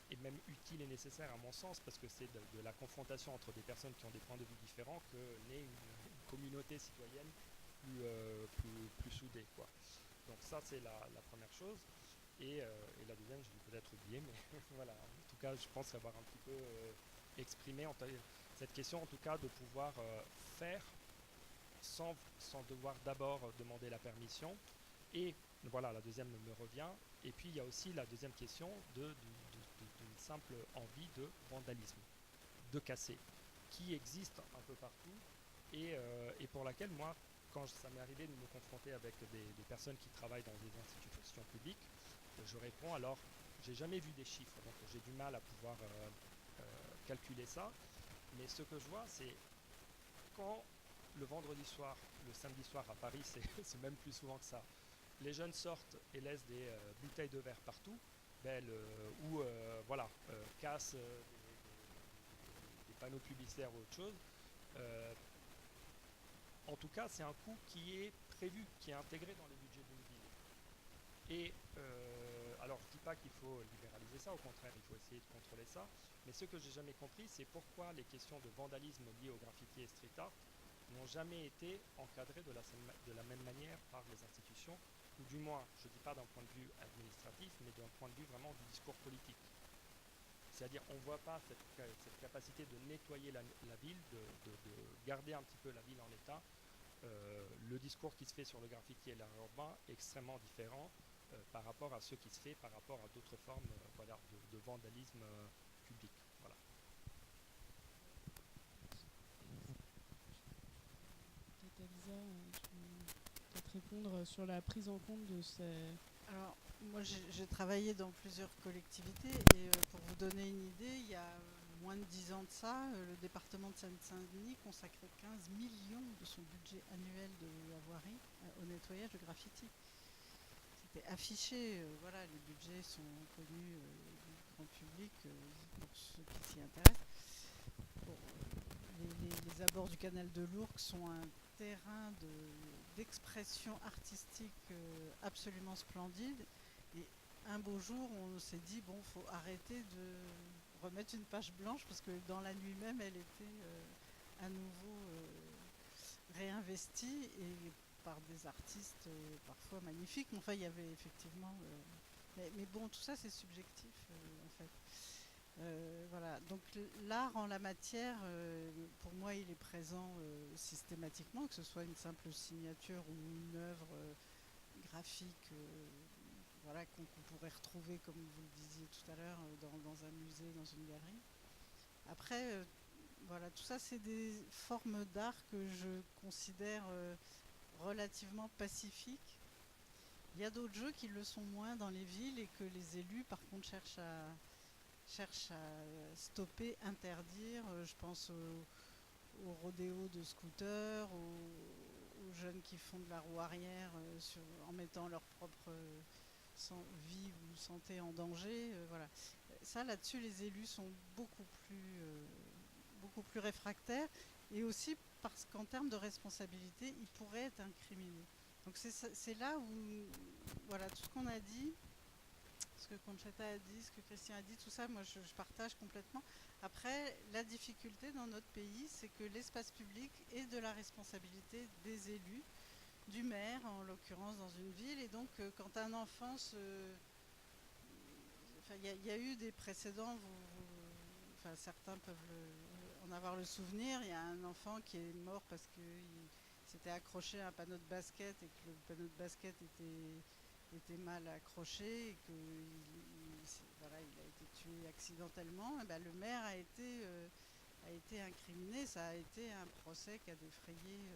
est même utile et nécessaire à mon sens, parce que c'est de la confrontation entre des personnes qui ont des points de vue différents que naît une communauté citoyenne plus soudée, quoi. Donc ça, c'est la première chose. Et la deuxième, je l'ai peut-être oublié, mais voilà. En tout cas, je pense avoir un petit peu exprimé cette question, en tout cas, de pouvoir faire sans devoir d'abord demander la permission. Et voilà, la deuxième me revient. Et puis, il y a aussi la deuxième question d'une simple envie de vandalisme, de casser, qui existe un peu partout et pour laquelle moi, quand ça m'est arrivé de me confronter avec des personnes qui travaillent dans des institutions publiques, je réponds alors, j'ai jamais vu des chiffres, donc j'ai du mal à pouvoir calculer ça, mais ce que je vois, c'est quand le vendredi soir, le samedi soir à Paris, c'est même plus souvent que ça, les jeunes sortent et laissent des bouteilles de verre partout, ou cassent des panneaux publicitaires ou autre chose. En tout cas, c'est un coût qui est prévu, qui est intégré dans le budget d'une ville. Et alors, je ne dis pas qu'il faut libéraliser ça, au contraire, il faut essayer de contrôler ça. Mais ce que j'ai jamais compris, c'est pourquoi les questions de vandalisme liées au graffiti et street art n'ont jamais été encadrées de la même manière par les institutions, ou du moins, je ne dis pas d'un point de vue administratif, mais d'un point de vue vraiment du discours politique. C'est-à-dire, on ne voit pas cette capacité de nettoyer la ville, de garder un petit peu la ville en état. Le discours qui se fait sur le graffiti et l'art urbain est extrêmement différent par rapport à ce qui se fait par rapport à d'autres formes de vandalisme public. Voilà. Peut-être Elsa, tu peux peut-être répondre sur la prise en compte de ces... Alors, moi, j'ai travaillé dans plusieurs collectivités et pour vous donner une idée, il y a moins de 10 ans de ça, le département de Seine-Saint-Denis consacrait 15 millions de son budget annuel de la voirie au nettoyage de graffiti. C'était affiché, voilà, les budgets sont connus du grand public pour ceux qui s'y intéressent. Bon, les abords du canal de l'Ourcq sont un terrain d'expression artistique absolument splendide. Et un beau jour, on s'est dit, bon, faut arrêter de remettre une page blanche parce que dans la nuit même, elle était à nouveau réinvestie et par des artistes parfois magnifiques. Mais enfin, il y avait effectivement... mais bon, tout ça, c'est subjectif, en fait. Voilà. Donc l'art en la matière, pour moi, il est présent systématiquement, que ce soit une simple signature ou une œuvre graphique voilà, qu'on pourrait retrouver, comme vous le disiez tout à l'heure, dans un musée, dans une galerie. Après, voilà, tout ça, c'est des formes d'art que je considère relativement pacifiques. Il y a d'autres jeux qui le sont moins dans les villes et que les élus, par contre, cherchent à stopper, interdire. Je pense aux rodéos de scooters, aux jeunes qui font de la roue arrière en mettant leur propre vie ou santé en danger. Voilà. Ça, là-dessus, les élus sont beaucoup plus réfractaires, et aussi parce qu'en termes de responsabilité, ils pourraient être incriminés. Donc c'est là où, voilà, tout ce qu'on a dit, ce que Conchetta a dit, ce que Christian a dit, tout ça, moi je partage complètement. Après, la difficulté dans notre pays, c'est que l'espace public est de la responsabilité des élus, du maire en l'occurrence dans une ville, et donc quand un enfant il y a eu des précédents, certains peuvent en avoir le souvenir. Il y a un enfant qui est mort parce qu'il s'était accroché à un panneau de basket et que le panneau de basket était mal accroché et qu'il a été tué accidentellement. Et ben, le maire a été incriminé. Ça a été un procès qui a défrayé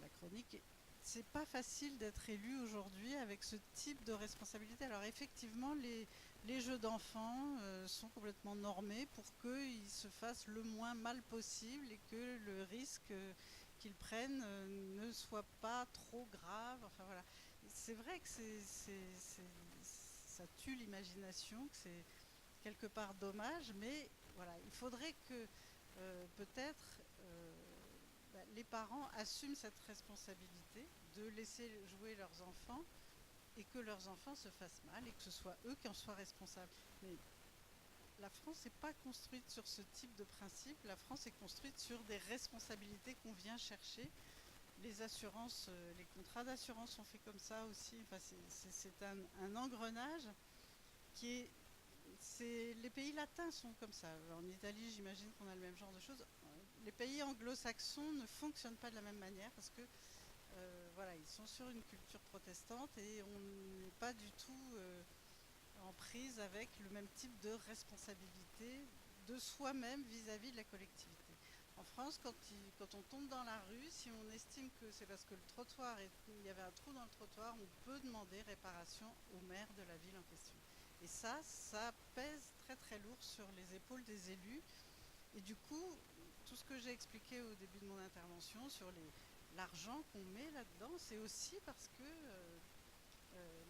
la chronique. C'est pas facile d'être élu aujourd'hui avec ce type de responsabilité. Alors effectivement, les jeux d'enfants sont complètement normés pour qu'ils se fassent le moins mal possible et que le risque qu'ils prennent ne soit pas trop grave. Enfin voilà. C'est vrai que ça tue l'imagination, que c'est quelque part dommage, mais voilà, il faudrait que peut-être les parents assument cette responsabilité de laisser jouer leurs enfants et que leurs enfants se fassent mal et que ce soit eux qui en soient responsables. Mais la France n'est pas construite sur ce type de principe. La France est construite sur des responsabilités qu'on vient chercher. Les assurances, les contrats d'assurance sont faits comme ça aussi. Enfin, c'est un engrenage qui est... Les pays latins sont comme ça. En Italie, j'imagine qu'on a le même genre de choses. Les pays anglo-saxons ne fonctionnent pas de la même manière parce que voilà, ils sont sur une culture protestante et on n'est pas du tout en prise avec le même type de responsabilité de soi-même vis-à-vis de la collectivité. En France, quand on tombe dans la rue, si on estime que c'est parce que il y avait un trou dans le trottoir, on peut demander réparation au maire de la ville en question. Et ça pèse très très lourd sur les épaules des élus. Et du coup, tout ce que j'ai expliqué au début de mon intervention sur l'argent qu'on met là-dedans, c'est aussi parce que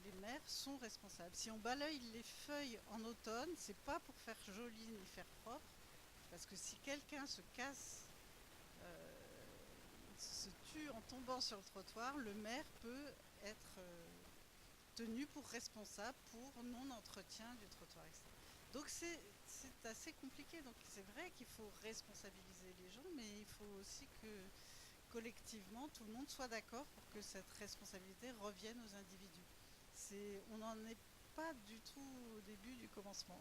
les maires sont responsables. Si on balaye les feuilles en automne, c'est pas pour faire joli ni faire propre, parce que si quelqu'un se tue en tombant sur le trottoir, le maire peut être tenu pour responsable pour non-entretien du trottoir, etc. Donc c'est assez compliqué. Donc c'est vrai qu'il faut responsabiliser les gens, mais il faut aussi que collectivement tout le monde soit d'accord pour que cette responsabilité revienne aux individus. On n'en est pas du tout au début du commencement.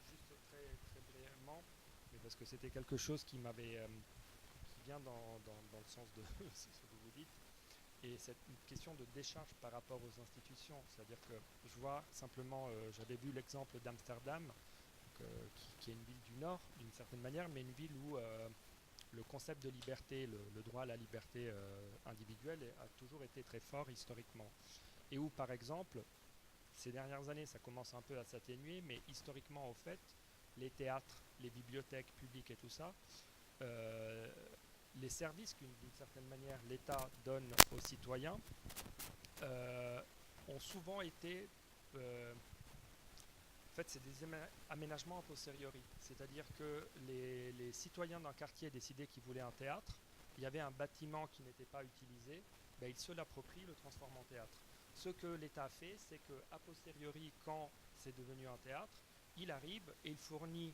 Juste très, très brièvement, mais parce que c'était quelque chose qui vient dans le sens de ce que vous dites. Et c'est une question de décharge par rapport aux institutions. C'est-à-dire que je vois simplement, j'avais vu l'exemple d'Amsterdam, qui est une ville du Nord, d'une certaine manière, mais une ville où le concept de liberté, le droit à la liberté individuelle a toujours été très fort historiquement. Et où, par exemple, ces dernières années, ça commence un peu à s'atténuer, mais historiquement, au fait, les théâtres, les bibliothèques publiques et tout ça, les services d'une certaine manière l'État donne aux citoyens ont souvent été... en fait, c'est des aménagements a posteriori. C'est-à-dire que les citoyens d'un quartier décidaient qu'ils voulaient un théâtre, il y avait un bâtiment qui n'était pas utilisé, ben, ils se l'approprient, le transforment en théâtre. Ce que l'État a fait, c'est qu'a posteriori, quand c'est devenu un théâtre, il arrive et il fournit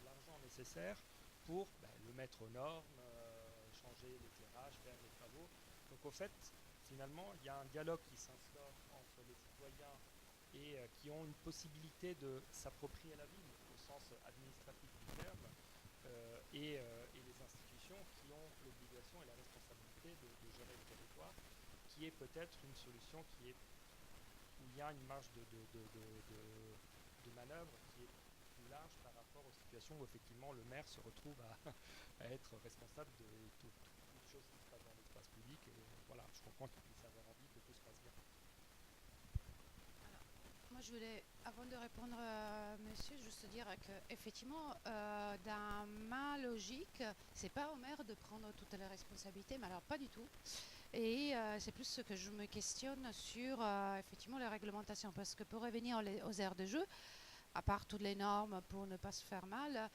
l'argent nécessaire pour le mettre aux normes, changer l'éclairage, faire les travaux. Donc au fait, finalement, il y a un dialogue qui s'instaure entre les citoyens et qui ont une possibilité de s'approprier la ville au sens administratif du terme, et les institutions qui ont l'obligation et la responsabilité de gérer le territoire, qui est peut-être une solution qui est il y a une marge de manœuvre qui est plus large par rapport aux situations où effectivement le maire se retrouve à être responsable de toutes les choses qui se passent dans l'espace public. Et voilà, je comprends qu'il puisse avoir envie que tout se passe bien. Moi, je voulais, avant de répondre à monsieur, juste dire qu'effectivement, dans ma logique, c'est pas au maire de prendre toutes les responsabilités, mais alors pas du tout. Et c'est plus ce que je me questionne sur effectivement les réglementations, parce que pour revenir aux aires de jeu, à part toutes les normes pour ne pas se faire mal,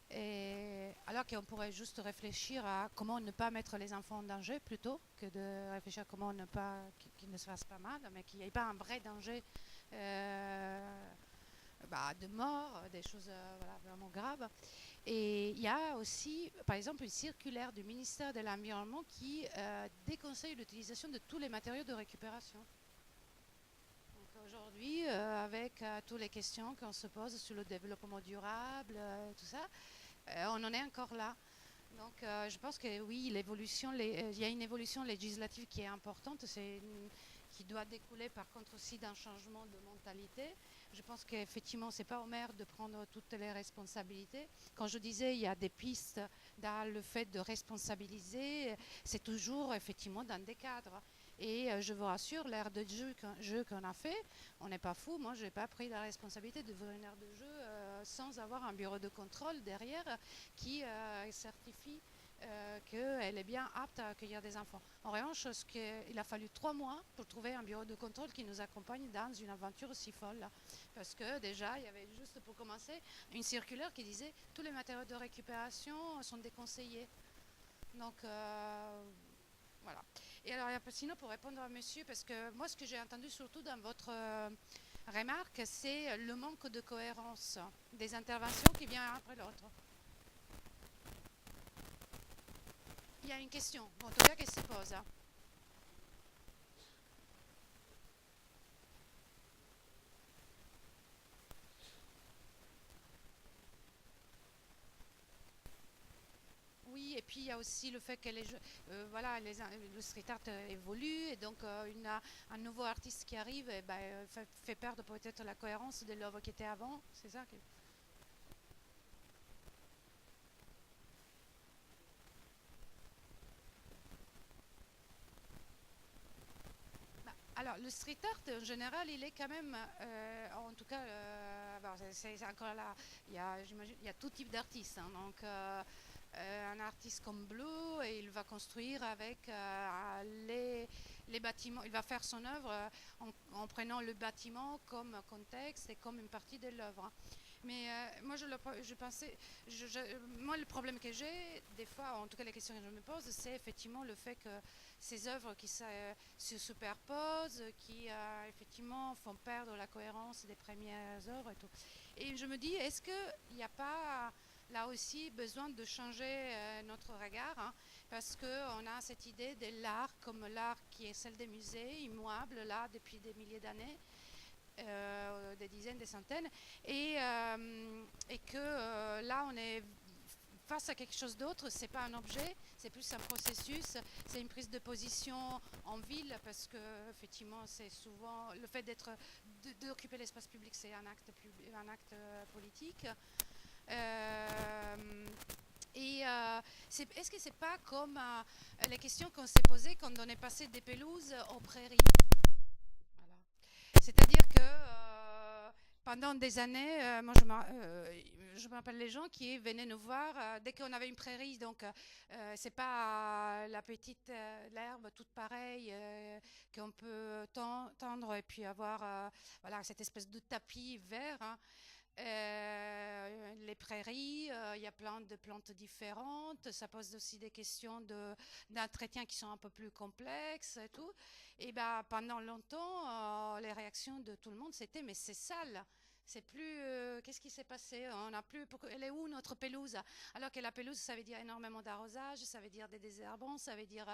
et alors qu'on pourrait juste réfléchir à comment ne pas mettre les enfants en danger plutôt que de réfléchir à comment ne pas qu'ils ne se fassent pas mal, mais qu'il n'y ait pas un vrai danger de mort, des choses voilà, vraiment graves. Et il y a aussi, par exemple, une circulaire du ministère de l'Environnement qui déconseille l'utilisation de tous les matériaux de récupération. Aujourd'hui, avec toutes les questions qu'on se pose sur le développement durable, tout ça, on en est encore là. Donc je pense que oui, il y a une évolution législative qui est importante, qui doit découler par contre aussi d'un changement de mentalité. Je pense qu'effectivement, ce n'est pas au maire de prendre toutes les responsabilités. Quand je disais il y a des pistes dans le fait de responsabiliser, c'est toujours effectivement dans des cadres. Et je vous rassure, l'aire de jeu qu'on a fait, on n'est pas fou. Moi, je n'ai pas pris la responsabilité d'ouvrir une aire de jeu sans avoir un bureau de contrôle derrière qui certifie qu'elle est bien apte à accueillir des enfants. En revanche, il a fallu 3 mois pour trouver un bureau de contrôle qui nous accompagne dans une aventure aussi folle. Parce que déjà, il y avait juste pour commencer une circulaire qui disait tous les matériaux de récupération sont déconseillés. Donc, voilà. Et alors, sinon, pour répondre à monsieur, parce que moi, ce que j'ai entendu surtout dans votre remarque, c'est le manque de cohérence des interventions qui vient après l'autre. Il y a une question, en tout cas, qui se pose. Oui, et puis il y a aussi le fait que le street art évolue, et donc un nouveau artiste qui arrive fait perdre peut-être la cohérence de l'œuvre qui était avant, c'est ça que... Alors, le street art, en général, il est quand même, en tout cas, c'est encore là, il y a tout type d'artistes. Hein, donc, un artiste comme Blue, et il va construire avec les bâtiments, il va faire son œuvre en prenant le bâtiment comme contexte et comme une partie de l'œuvre. Mais moi, je pensais, moi, le problème que j'ai, des fois, en tout cas, les questions que je me pose, c'est effectivement le fait que ces œuvres qui se superposent, qui effectivement font perdre la cohérence des premières œuvres et tout. Et je me dis, est-ce qu'il n'y a pas là aussi besoin de changer notre regard, hein, parce qu'on a cette idée de l'art comme l'art qui est celle des musées, immuable là depuis des milliers d'années, des dizaines, des centaines, et que là on est face à quelque chose d'autre, c'est pas un objet, c'est plus un processus, c'est une prise de position en ville, parce que effectivement c'est souvent le fait d'occuper l'espace public, c'est un acte politique. Est-ce que c'est pas comme les questions qu'on s'est posées quand on est passé des pelouses aux prairies? Voilà. C'est-à-dire que pendant des années, moi je me rappelle les gens qui venaient nous voir dès qu'on avait une prairie, donc c'est pas la petite l'herbe toute pareille qu'on peut tendre et puis avoir voilà, cette espèce de tapis vert, hein. Les prairies, il y a plein de plantes différentes, ça pose aussi des questions d'entretien qui sont un peu plus complexes et tout. Et pendant longtemps, les réactions de tout le monde c'était mais c'est sale. C'est plus qu'est-ce qui s'est passé? On a plus. Elle est où notre pelouse? Alors que la pelouse, ça veut dire énormément d'arrosage, ça veut dire des désherbants, ça veut dire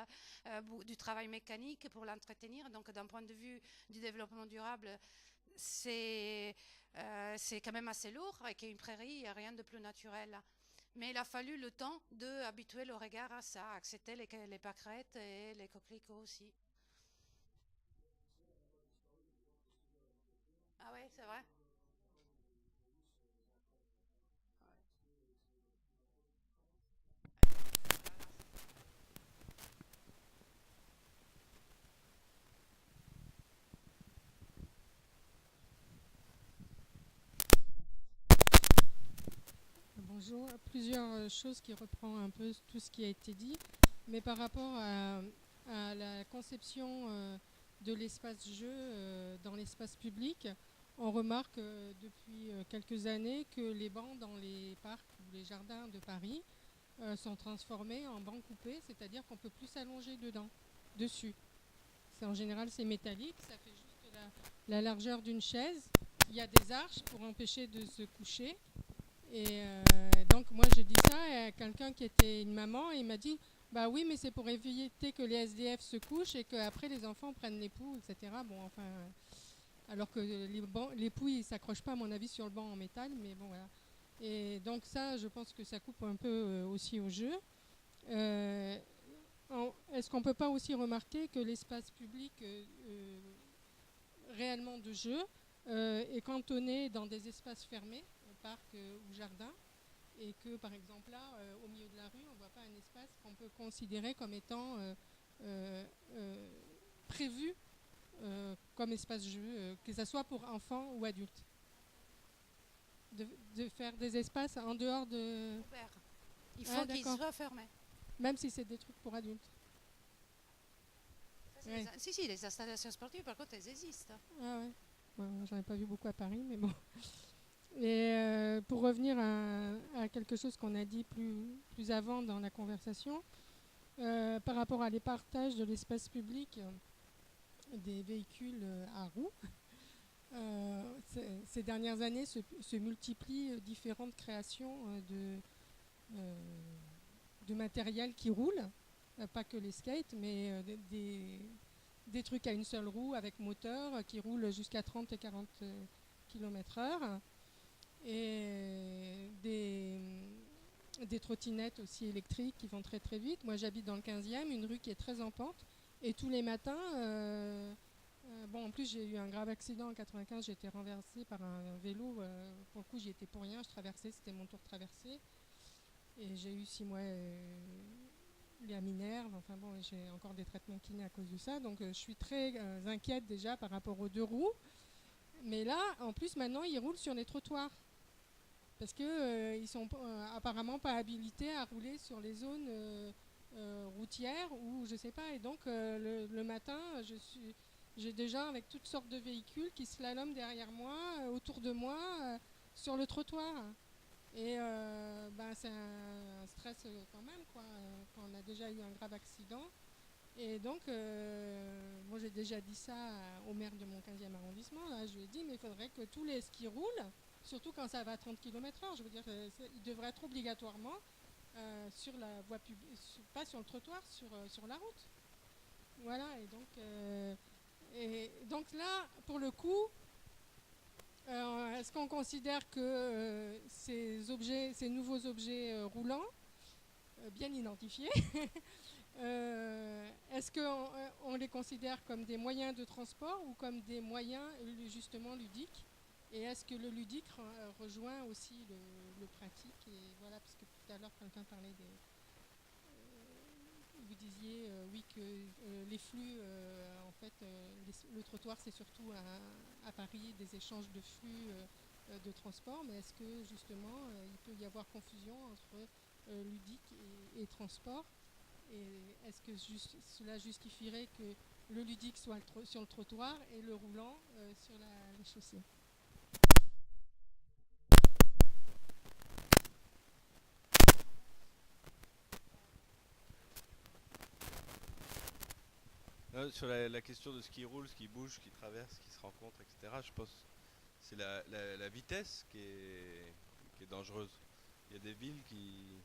du travail mécanique pour l'entretenir. Donc d'un point de vue du développement durable, c'est quand même assez lourd. Avec une prairie, il n'y a rien de plus naturel. Mais il a fallu le temps d'habituer le regard à ça, accepter les pâquerettes et les coquelicots aussi. c'est vrai. Bonjour, plusieurs choses qui reprend un peu tout ce qui a été dit, mais par rapport à la conception de l'espace jeu dans l'espace public, on remarque depuis quelques années que les bancs dans les parcs ou les jardins de Paris sont transformés en bancs coupés, c'est-à-dire qu'on ne peut plus s'allonger dessus. En général, c'est métallique, ça fait juste la largeur d'une chaise. Il y a des arches pour empêcher de se coucher. Et donc moi j'ai dit ça à quelqu'un qui était une maman et il m'a dit bah oui mais c'est pour éviter que les SDF se couchent et qu'après les enfants prennent les poux, etc. Bon enfin alors que les poux ils s'accrochent pas à mon avis sur le banc en métal, mais bon voilà. Et donc ça je pense que ça coupe un peu aussi au jeu. Est-ce qu'on peut pas aussi remarquer que l'espace public réellement de jeu est cantonné dans des espaces fermés, parcs ou jardins, et que par exemple là, au milieu de la rue, on ne voit pas un espace qu'on peut considérer comme étant prévu comme espace jeu, que ce soit pour enfants ou adultes. De faire des espaces en dehors de... Ouvert. Il faut qu'ils soient fermés. Même si c'est des trucs pour adultes. Ouais. Si, les installations sportives, par contre, elles existent. Ah ouais. Bon, j'en ai pas vu beaucoup à Paris, mais bon. Et pour revenir à quelque chose qu'on a dit plus avant dans la conversation, par rapport à les partages de l'espace public des véhicules à roues, ces dernières années se multiplient différentes créations de matériel qui roule, pas que les skates, mais des trucs à une seule roue avec moteur qui roulent jusqu'à 30 et 40 km/h. Et des trottinettes aussi électriques qui vont très très vite. Moi j'habite dans le 15e, une rue qui est très en pente, et tous les matins, bon en plus j'ai eu un grave accident en 95, j'ai été renversée par un vélo, pour le coup j'y étais pour rien, je traversais, c'était mon tour de traverser, et j'ai eu 6 mois les minerves, enfin bon j'ai encore des traitements kinés à cause de ça, donc je suis très inquiète déjà par rapport aux 2 roues, mais là en plus maintenant ils roulent sur les trottoirs. Parce qu'ils ne sont apparemment pas habilités à rouler sur les zones routières ou je sais pas. Et donc le matin, j'ai des gens avec toutes sortes de véhicules qui slaloment derrière moi, autour de moi, sur le trottoir. Et c'est un stress quand même, quoi, quand on a déjà eu un grave accident. Et donc, moi j'ai déjà dit ça au maire de mon 15e arrondissement. Là, je lui ai dit, mais il faudrait que tous les skis roulent. Surtout quand ça va à 30 km/h, je veux dire, il devrait être obligatoirement sur la voie publique, pas sur le trottoir, sur la route. Voilà, et donc là, pour le coup, est-ce qu'on considère que ces nouveaux objets roulants, bien identifiés, est-ce qu'on les considère comme des moyens de transport ou comme des moyens justement ludiques? Et est-ce que le ludique rejoint aussi le pratique? Et voilà, parce que tout à l'heure, quelqu'un parlait vous disiez, oui, que les flux, en fait, le trottoir, c'est surtout à Paris des échanges de flux de transport. Mais est-ce que, justement, il peut y avoir confusion entre ludique et transport? Et est-ce que cela justifierait que le ludique soit sur le trottoir et le roulant sur les chaussées? Sur la question de ce qui roule, ce qui bouge, ce qui traverse, ce qui se rencontre, etc., je pense que c'est la vitesse qui est dangereuse. Il y a des villes qui...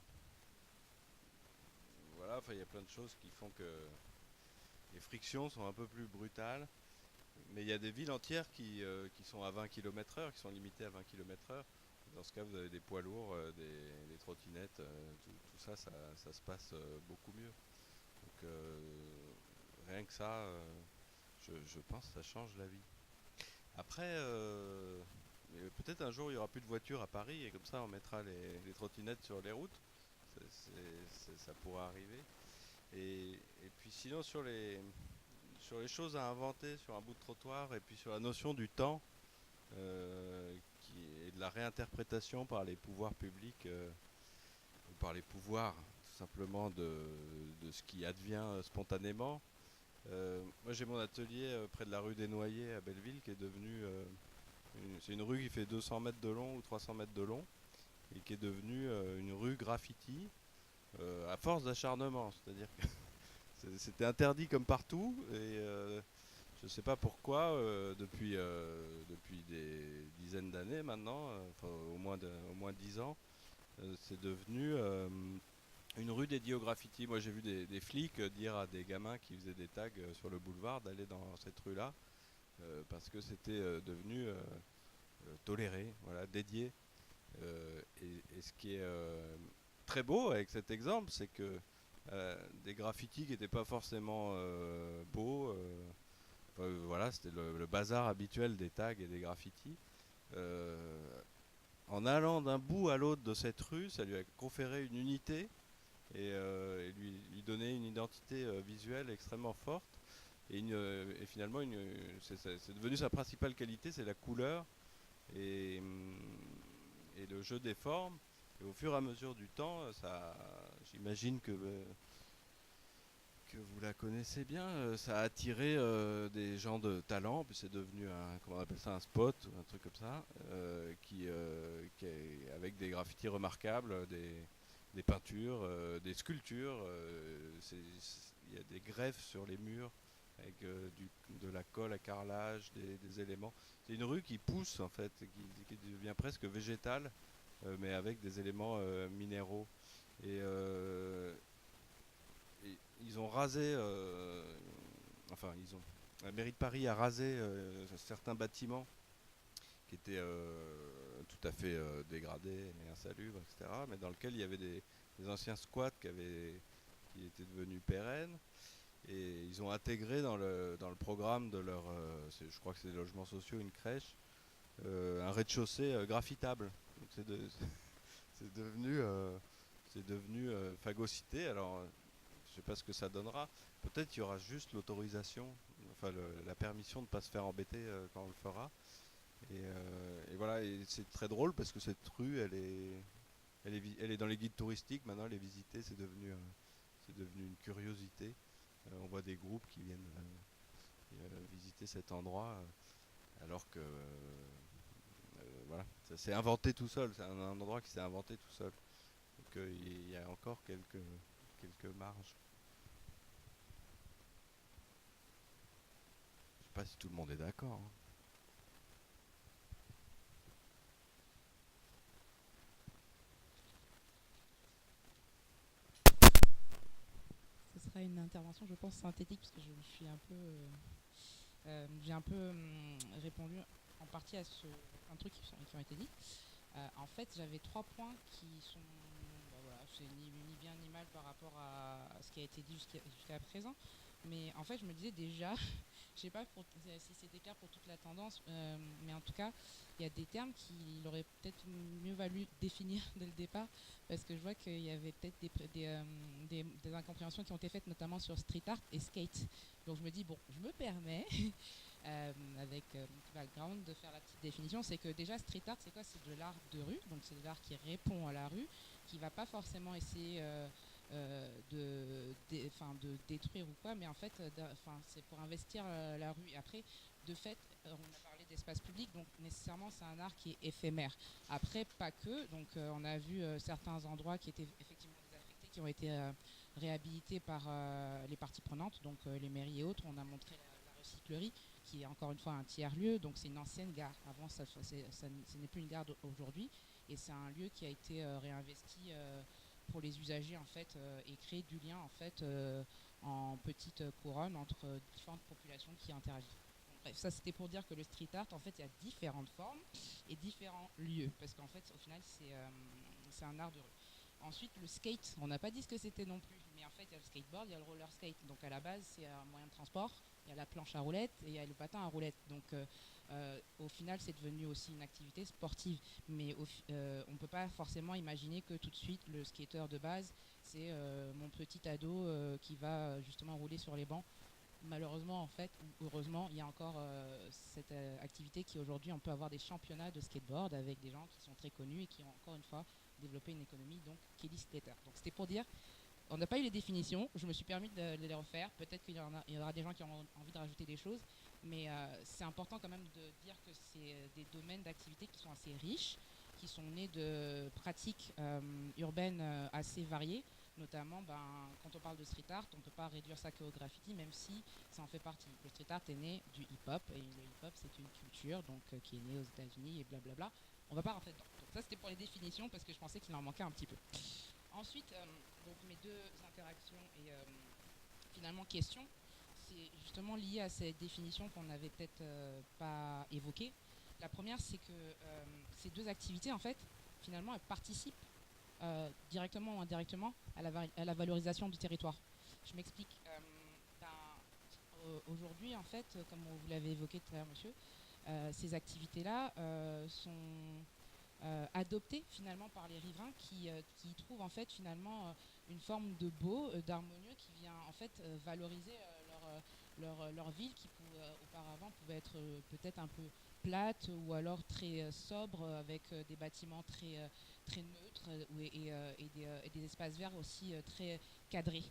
Voilà, enfin il y a plein de choses qui font que les frictions sont un peu plus brutales. Mais il y a des villes entières qui sont à 20 km/h, qui sont limitées à 20 km/h. Dans ce cas, vous avez des poids lourds, des trottinettes, tout ça, ça se passe beaucoup mieux. Donc rien que ça, je pense que ça change la vie. Après, peut-être un jour il y aura plus de voitures à Paris et comme ça on mettra les trottinettes sur les routes. Ça pourrait arriver. Et puis sinon sur les choses à inventer sur un bout de trottoir et puis sur la notion du temps et de la réinterprétation par les pouvoirs publics, ou par les pouvoirs tout simplement de ce qui advient spontanément. Moi j'ai mon atelier près de la rue des Noyers à Belleville qui est devenu c'est une rue qui fait 200 mètres de long ou 300 mètres de long et qui est devenue une rue graffiti à force d'acharnement, c'est-à-dire que c'était interdit comme partout et je ne sais pas pourquoi depuis des dizaines d'années maintenant, enfin, au moins 10 ans, c'est devenu une rue dédiée au graffiti. Moi j'ai vu des flics dire à des gamins qui faisaient des tags sur le boulevard d'aller dans cette rue-là parce que c'était devenu toléré, voilà, dédié. Et ce qui est très beau avec cet exemple, c'est que des graffitis qui n'étaient pas forcément beaux, voilà, c'était le bazar habituel des tags et des graffitis. En allant d'un bout à l'autre de cette rue, ça lui a conféré une unité et lui donner une identité visuelle extrêmement forte. Et finalement, c'est devenu sa principale qualité, c'est la couleur et le jeu des formes. Et au fur et à mesure du temps, j'imagine que vous la connaissez bien, ça a attiré des gens de talent, puis c'est devenu comment on appelle ça, un spot, ou un truc comme ça, qui est avec des graffitis remarquables, des peintures, des sculptures, il y a des greffes sur les murs avec de la colle à carrelage, des éléments. C'est une rue qui pousse en fait, qui devient presque végétale, mais avec des éléments minéraux. Et ils ont rasé, la mairie de Paris a rasé certains bâtiments qui étaient tout à fait dégradés et insalubres, etc., mais dans lesquels il y avait des anciens squats qui étaient devenus pérennes. Et ils ont intégré dans le programme de leur, je crois que c'est des logements sociaux, une crèche, un rez-de-chaussée graffitable. Donc c'est devenu phagocyté. Alors je sais pas ce que ça donnera. Peut-être qu'il y aura juste l'autorisation, enfin la permission de ne pas se faire embêter quand on le fera. Et voilà, et c'est très drôle parce que cette rue, elle est dans les guides touristiques. Maintenant, elle est visitée, c'est devenu une curiosité. On voit des groupes qui viennent visiter cet endroit, alors que voilà, ça s'est inventé tout seul. C'est un endroit qui s'est inventé tout seul. Donc il y a encore quelques marges. Je sais pas si tout le monde est d'accord. Hein. Ce sera une intervention, je pense, synthétique, parce que je me suis un peu, j'ai un peu répondu en partie à un truc qui ont été dit. En fait, j'avais 3 points qui sont, voilà, c'est ni bien ni mal par rapport à ce qui a été dit jusqu'à présent. Mais en fait, je me disais déjà, je sais pas si c'était clair pour toute la tendance, mais en tout cas, il y a des termes qu'il aurait peut-être mieux valu définir dès le départ, parce que je vois qu'il y avait peut-être des incompréhensions qui ont été faites, notamment sur street art et skate. Donc je me dis, bon, je me permets, avec mon background, de faire la petite définition. C'est que déjà, street art, c'est quoi? C'est de l'art de rue, donc c'est de l'art qui répond à la rue, qui va pas forcément essayer de détruire ou quoi, mais en fait c'est pour investir la rue. Et après, de fait, on a parlé d'espace public, donc nécessairement c'est un art qui est éphémère. Après, pas que, donc on a vu certains endroits qui étaient effectivement désaffectés, qui ont été réhabilités par les parties prenantes, donc les mairies et autres. On a montré la recyclerie, qui est encore une fois un tiers-lieu, donc c'est une ancienne gare. Avant, ce n'est plus une gare aujourd'hui, et c'est un lieu qui a été réinvesti pour les usagers en fait, et créer du lien en fait en petite couronne entre différentes populations qui interagissent. Donc, bref, ça c'était pour dire que le street art, en fait, il y a différentes formes et différents lieux, parce qu'en fait au final c'est un art de rue. Ensuite, le skate, on n'a pas dit ce que c'était non plus, mais en fait il y a le skateboard, il y a le roller skate. Donc à la base c'est un moyen de transport, il y a la planche à roulettes et il y a le patin à roulettes. Donc au final, c'est devenu aussi une activité sportive. Mais on ne peut pas forcément imaginer que tout de suite, le skateur de base, c'est mon petit ado qui va justement rouler sur les bancs. Malheureusement, en fait, ou heureusement, il y a encore cette activité qui aujourd'hui, on peut avoir des championnats de skateboard avec des gens qui sont très connus et qui ont encore une fois développé une économie, donc Kelly Skater. Donc c'était pour dire, on n'a pas eu les définitions, je me suis permis de les refaire, peut-être qu'il y aura des gens qui auront envie de rajouter des choses, mais c'est important quand même de dire que c'est des domaines d'activité qui sont assez riches, qui sont nés de pratiques urbaines assez variées. Notamment, quand on parle de street art, on ne peut pas réduire ça qu'au graffiti, même si ça en fait partie. Le street art est né du hip-hop, et le hip-hop, c'est une culture donc, qui est née aux États-Unis, et blablabla. On ne va pas rentrer dedans. Donc ça, c'était pour les définitions, parce que je pensais qu'il en manquait un petit peu. Ensuite, donc mes deux interactions et finalement questions, c'est justement lié à cette définition qu'on n'avait peut-être pas évoquée. La première, c'est que ces deux activités, en fait, finalement, elles participent directement ou indirectement à la valorisation du territoire. Je m'explique. Aujourd'hui, en fait, comme vous l'avez évoqué tout à l'heure, monsieur, ces activités-là sont adoptées finalement par les riverains qui trouvent en fait finalement une forme de beau, d'harmonieux qui vient en fait valoriser leur ville qui auparavant pouvait être peut-être un peu plate ou alors très sobre avec des bâtiments très neutres et des espaces verts aussi très cadrés.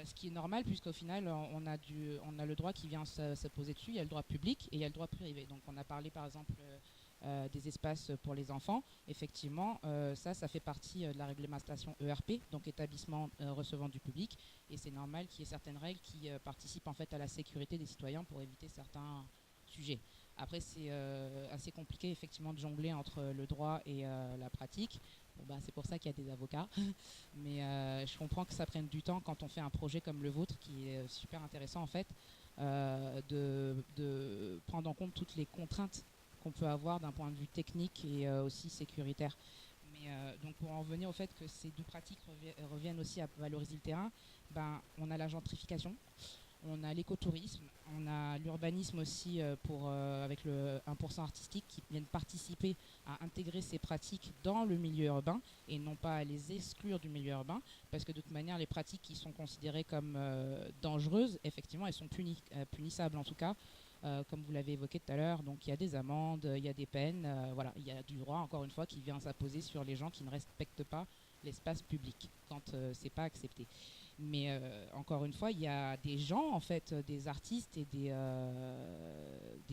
Ce qui est normal puisqu'au final on a le droit qui vient se poser dessus, il y a le droit public et il y a le droit privé. Donc on a parlé par exemple des espaces pour les enfants. Effectivement, ça fait partie de la réglementation ERP, donc établissement recevant du public, et c'est normal qu'il y ait certaines règles qui participent en fait à la sécurité des citoyens pour éviter certains sujets. Après, c'est assez compliqué effectivement de jongler entre le droit et la pratique. Bon, c'est pour ça qu'il y a des avocats. Mais je comprends que ça prenne du temps quand on fait un projet comme le vôtre, qui est super intéressant en fait, de prendre en compte toutes les contraintes qu'on peut avoir d'un point de vue technique et aussi sécuritaire. Mais donc pour en revenir au fait que ces deux pratiques reviennent aussi à valoriser le terrain, on a la gentrification. On a l'écotourisme, on a l'urbanisme aussi avec le 1% artistique qui viennent participer à intégrer ces pratiques dans le milieu urbain et non pas à les exclure du milieu urbain, parce que de toute manière les pratiques qui sont considérées comme dangereuses, effectivement elles sont punissables en tout cas, comme vous l'avez évoqué tout à l'heure. Donc il y a des amendes, il y a des peines, voilà, il y a du droit encore une fois qui vient s'imposer sur les gens qui ne respectent pas l'espace public quand c'est pas accepté. Mais encore une fois, il y a des gens, en fait, des artistes et des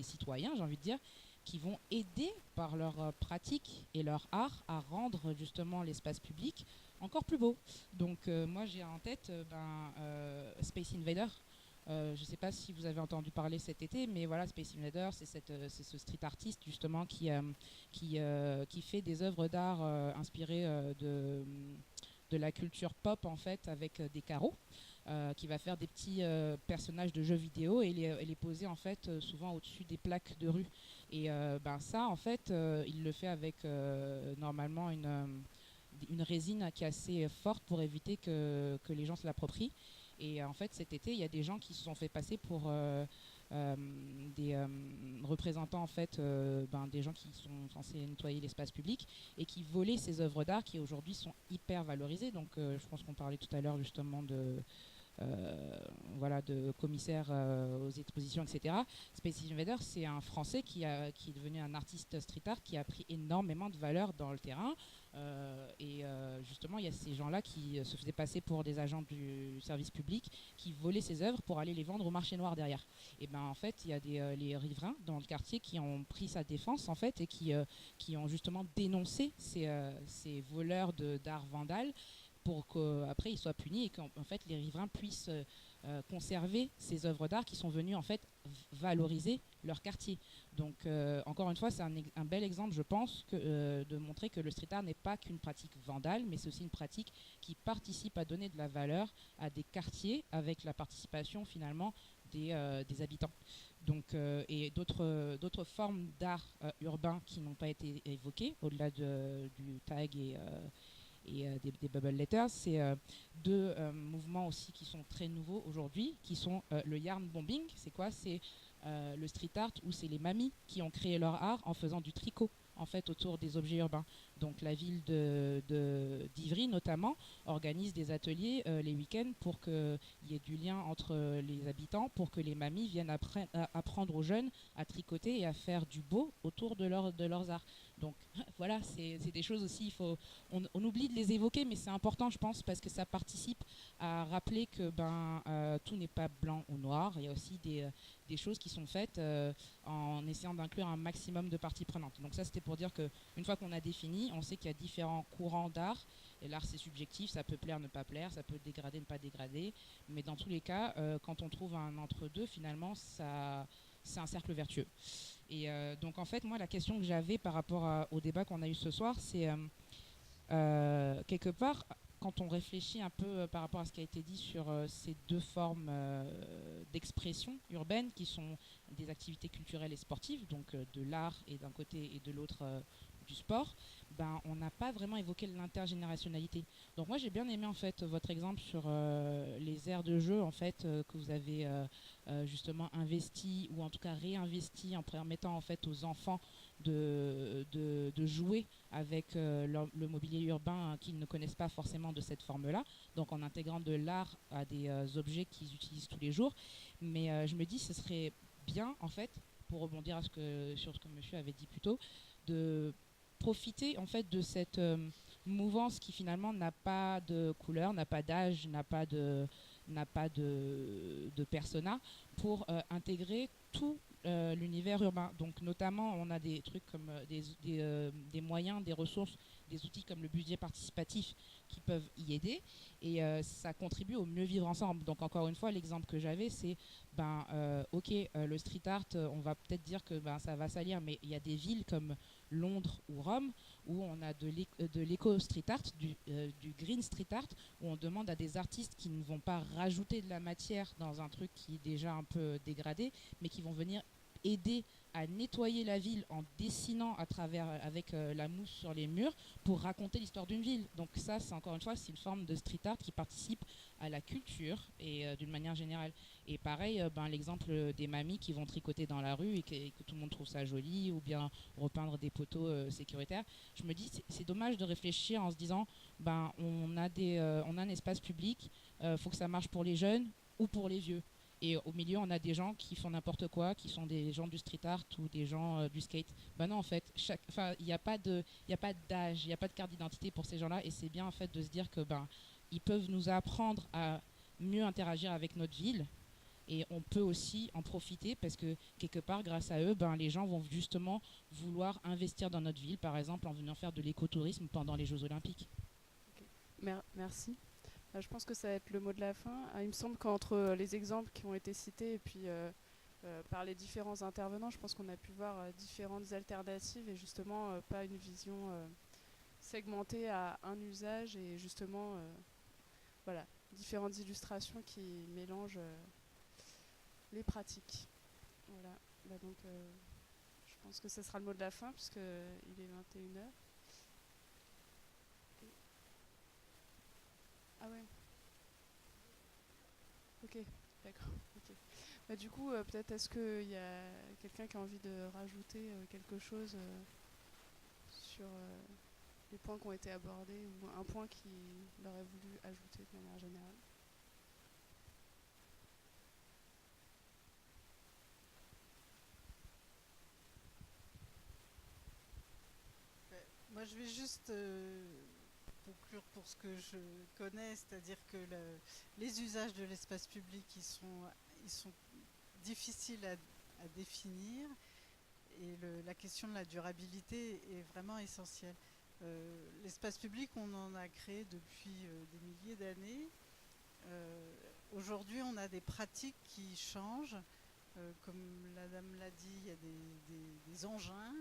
citoyens, j'ai envie de dire, qui vont aider par leur pratique et leur art à rendre justement l'espace public encore plus beau. Donc moi, j'ai en tête Space Invader. Je ne sais pas si vous avez entendu parler cet été, mais voilà, Space Invader, c'est ce street artiste justement qui fait des œuvres d'art inspirées de la culture pop en fait, avec des carreaux, qui va faire des petits personnages de jeux vidéo et les poser en fait souvent au-dessus des plaques de rue. Et ça en fait, il le fait avec normalement une résine qui est assez forte pour éviter que les gens se l'approprient. Et en fait cet été, il y a des gens qui se sont fait passer pour des représentants en fait, des gens qui sont censés nettoyer l'espace public et qui volaient ces œuvres d'art qui aujourd'hui sont hyper valorisées. Donc je pense qu'on parlait tout à l'heure justement de commissaires aux expositions, etc. Space Invader, c'est un Français qui est devenu un artiste street art qui a pris énormément de valeur dans le terrain. Justement, il y a ces gens-là qui se faisaient passer pour des agents du service public qui volaient ces œuvres pour aller les vendre au marché noir derrière. Et en fait, il y a les riverains dans le quartier qui ont pris sa défense en fait et qui ont justement dénoncé ces voleurs d'art vandales pour qu'après ils soient punis et qu'en fait les riverains puissent conserver ces œuvres d'art qui sont venues en fait valoriser leur quartier. Donc encore une fois, c'est un bel exemple, je pense, de montrer que le street art n'est pas qu'une pratique vandale, mais c'est aussi une pratique qui participe à donner de la valeur à des quartiers avec la participation finalement des habitants. Donc, et d'autres formes d'art urbain qui n'ont pas été évoquées, au-delà du tag et des bubble letters, c'est deux mouvements aussi qui sont très nouveaux aujourd'hui, qui sont le yarn bombing. C'est quoi? C'est le street art où c'est les mamies qui ont créé leur art en faisant du tricot en fait autour des objets urbains. Donc la ville d'Ivry notamment organise des ateliers les week-ends pour qu'il y ait du lien entre les habitants, pour que les mamies viennent apprendre aux jeunes à tricoter et à faire du beau autour de leurs arts. Donc voilà, c'est des choses aussi, on oublie de les évoquer, mais c'est important je pense parce que ça participe à rappeler que tout n'est pas blanc ou noir. Il y a aussi des choses qui sont faites en essayant d'inclure un maximum de parties prenantes. Donc ça c'était pour dire qu'une fois qu'on a défini, on sait qu'il y a différents courants d'art, et l'art c'est subjectif, ça peut plaire, ne pas plaire, ça peut dégrader, ne pas dégrader, mais dans tous les cas, quand on trouve un entre-deux, finalement, c'est un cercle vertueux. Et donc en fait, moi la question que j'avais par rapport au débat qu'on a eu ce soir, c'est quelque part, quand on réfléchit un peu par rapport à ce qui a été dit sur ces deux formes d'expression urbaine qui sont des activités culturelles et sportives, donc de l'art et d'un côté et de l'autre du sport, on n'a pas vraiment évoqué l'intergénérationnalité. Donc moi j'ai bien aimé en fait votre exemple sur les aires de jeu en fait que vous avez justement investi ou en tout cas réinvesti en permettant en fait aux enfants de jouer avec le mobilier urbain qu'ils ne connaissent pas forcément de cette forme-là, donc en intégrant de l'art à des objets qu'ils utilisent tous les jours. Mais je me dis ce serait bien en fait, pour rebondir sur ce que monsieur avait dit plus tôt, de profiter en fait de cette mouvance qui finalement n'a pas de couleur, n'a pas d'âge, n'a pas de persona, pour intégrer tout l'univers urbain. Donc notamment on a des trucs comme des moyens, des ressources, des outils comme le budget participatif qui peuvent y aider, et ça contribue au mieux vivre ensemble. Donc encore une fois l'exemple que j'avais c'est le street art, on va peut-être dire que ça va salir, mais il y a des villes comme Londres ou Rome où on a de l'éco-street art, du green street art, où on demande à des artistes qui ne vont pas rajouter de la matière dans un truc qui est déjà un peu dégradé, mais qui vont venir aider à nettoyer la ville en dessinant avec la mousse sur les murs pour raconter l'histoire d'une ville. Donc ça, c'est encore une fois, c'est une forme de street art qui participe à la culture et d'une manière générale. Et pareil, l'exemple des mamies qui vont tricoter dans la rue et que tout le monde trouve ça joli, ou bien repeindre des poteaux sécuritaires. Je me dis, c'est dommage de réfléchir en se disant, on a un espace public, faut que ça marche pour les jeunes ou pour les vieux. Et au milieu, on a des gens qui font n'importe quoi, qui sont des gens du street art ou des gens du skate. Non, en fait, il n'y a pas d'âge, il n'y a pas de carte d'identité pour ces gens-là. Et c'est bien en fait de se dire que ils peuvent nous apprendre à mieux interagir avec notre ville. Et on peut aussi en profiter parce que quelque part, grâce à eux, les gens vont justement vouloir investir dans notre ville, par exemple en venant faire de l'écotourisme pendant les Jeux Olympiques. Okay. Merci. Je pense que ça va être le mot de la fin. Il me semble qu'entre les exemples qui ont été cités et puis par les différents intervenants, je pense qu'on a pu voir différentes alternatives et justement pas une vision segmentée à un usage, et justement différentes illustrations qui mélangent les pratiques. Voilà. Donc je pense que ce sera le mot de la fin puisqu'il est 21h. Ah ouais. Ok, d'accord. Okay. Du coup, peut-être est-ce qu'il y a quelqu'un qui a envie de rajouter quelque chose sur les points qui ont été abordés, ou un point qu'il aurait voulu ajouter de manière générale? Moi, je vais juste conclure pour ce que je connais, c'est-à-dire que les usages de l'espace public, ils sont difficiles à définir, et la question de la durabilité est vraiment essentielle. L'espace public, on en a créé depuis des milliers d'années. Aujourd'hui, on a des pratiques qui changent. Comme la dame l'a dit, il y a des engins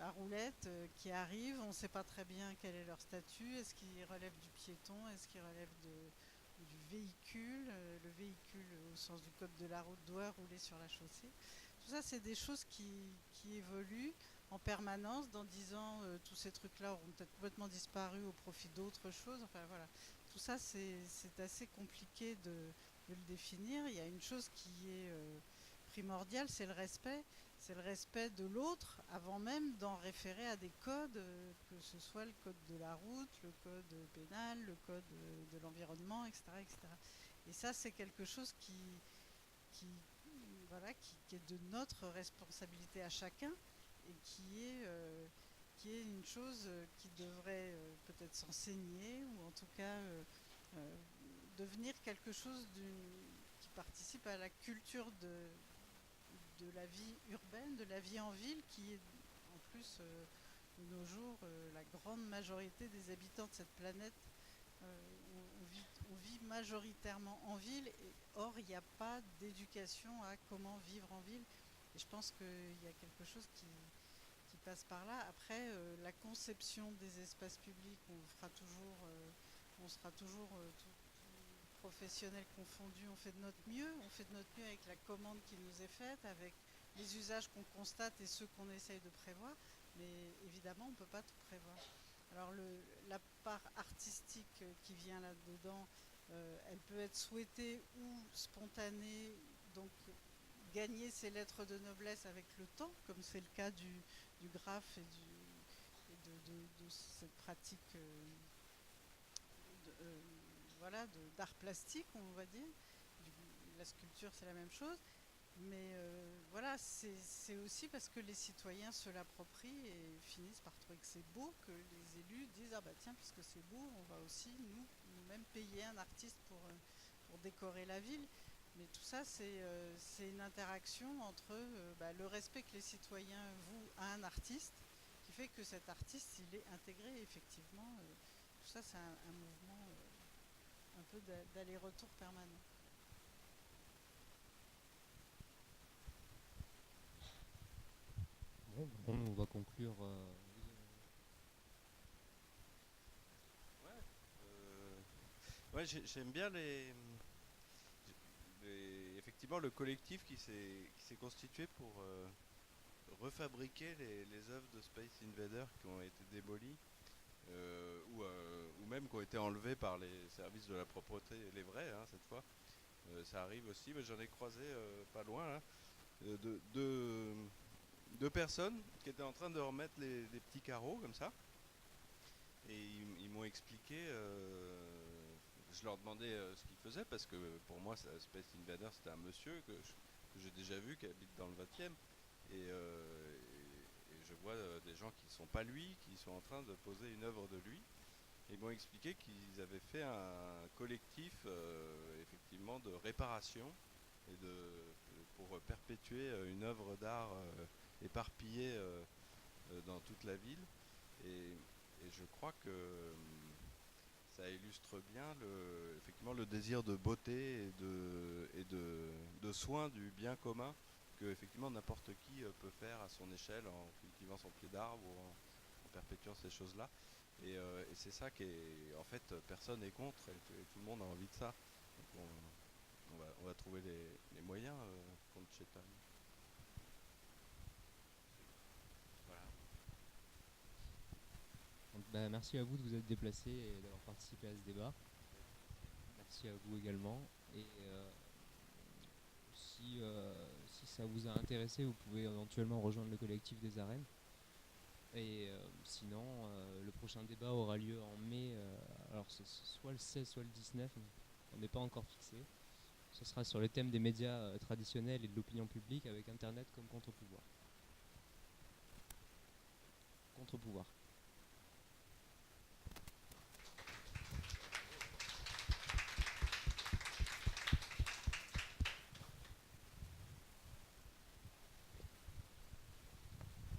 à roulettes qui arrivent. On ne sait pas très bien quel est leur statut. Est-ce qu'ils relèvent du piéton? Est-ce qu'ils relèvent du véhicule? Le véhicule, au sens du code de la route, doit rouler sur la chaussée. Tout ça, c'est des choses qui évoluent en permanence. Dans 10 ans, tous ces trucs-là auront peut-être complètement disparu au profit d'autres choses. Enfin voilà. Tout tout ça, c'est assez compliqué de le définir. Il y a une chose qui est primordiale, c'est le respect. C'est le respect de l'autre avant même d'en référer à des codes, que ce soit le code de la route, le code pénal, le code de l'environnement, etc., etc. Et ça, c'est quelque chose qui, voilà, qui est de notre responsabilité à chacun et qui est une chose qui devrait peut-être s'enseigner ou en tout cas devenir quelque chose qui participe à la culture de la vie urbaine, de la vie en ville, qui est en plus de nos jours la grande majorité des habitants de cette planète. On vit majoritairement en ville, et or il n'y a pas d'éducation à comment vivre en ville. Et je pense qu'il y a quelque chose qui passe par là. Après, la conception des espaces publics, on sera toujours tout professionnels confondus, on fait de notre mieux. On fait de notre mieux avec la commande qui nous est faite, avec les usages qu'on constate et ceux qu'on essaye de prévoir. Mais évidemment, on ne peut pas tout prévoir. Alors la part artistique qui vient là-dedans, elle peut être souhaitée ou spontanée, donc gagner ses lettres de noblesse avec le temps, comme c'est le cas du graphe et de cette pratique voilà, d'art plastique, on va dire. La sculpture, c'est la même chose. Mais voilà, c'est aussi parce que les citoyens se l'approprient et finissent par trouver que c'est beau, que les élus disent ah bah tiens, puisque c'est beau, on va aussi nous-mêmes payer un artiste pour décorer la ville. Mais tout ça, c'est une interaction entre le respect que les citoyens vouent à un artiste, qui fait que cet artiste, il est intégré effectivement. Tout ça, c'est un mouvement un peu d'aller-retour permanent. Bon, on va conclure. Ouais, j'aime bien effectivement le collectif qui s'est constitué pour refabriquer les œuvres de Space Invader qui ont été démolies ou même qui ont été enlevées par les services de la propreté, les vrais hein, cette fois. Ça arrive aussi, mais j'en ai croisé pas loin là, deux personnes qui étaient en train de remettre les petits carreaux comme ça. Et ils m'ont expliqué, je leur demandais ce qu'ils faisaient parce que pour moi Space Invader c'était un monsieur que j'ai déjà vu qui habite dans le 20e et je vois des gens qui ne sont pas lui, qui sont en train de poser une œuvre de lui. Et ils m'ont expliqué qu'ils avaient fait un collectif effectivement de réparation et pour perpétuer une œuvre d'art éparpillée dans toute la ville. Et je crois que ça illustre bien effectivement le désir de beauté et de soin du bien commun que effectivement n'importe qui peut faire à son échelle en cultivant son pied d'arbre ou en perpétuant ces choses-là. Et c'est ça qui est en fait personne n'est contre et tout le monde a envie de ça. Donc on va trouver les moyens contre Chetan. Bah, merci à vous de vous être déplacés et d'avoir participé à ce débat. Merci à vous également. Et si ça vous a intéressé, vous pouvez éventuellement rejoindre le collectif des arènes. Et sinon, le prochain débat aura lieu en mai. Alors c'est soit le 16, soit le 19. On n'est pas encore fixé. Ce sera sur le thème des médias traditionnels et de l'opinion publique avec Internet comme contre-pouvoir. Contre-pouvoir.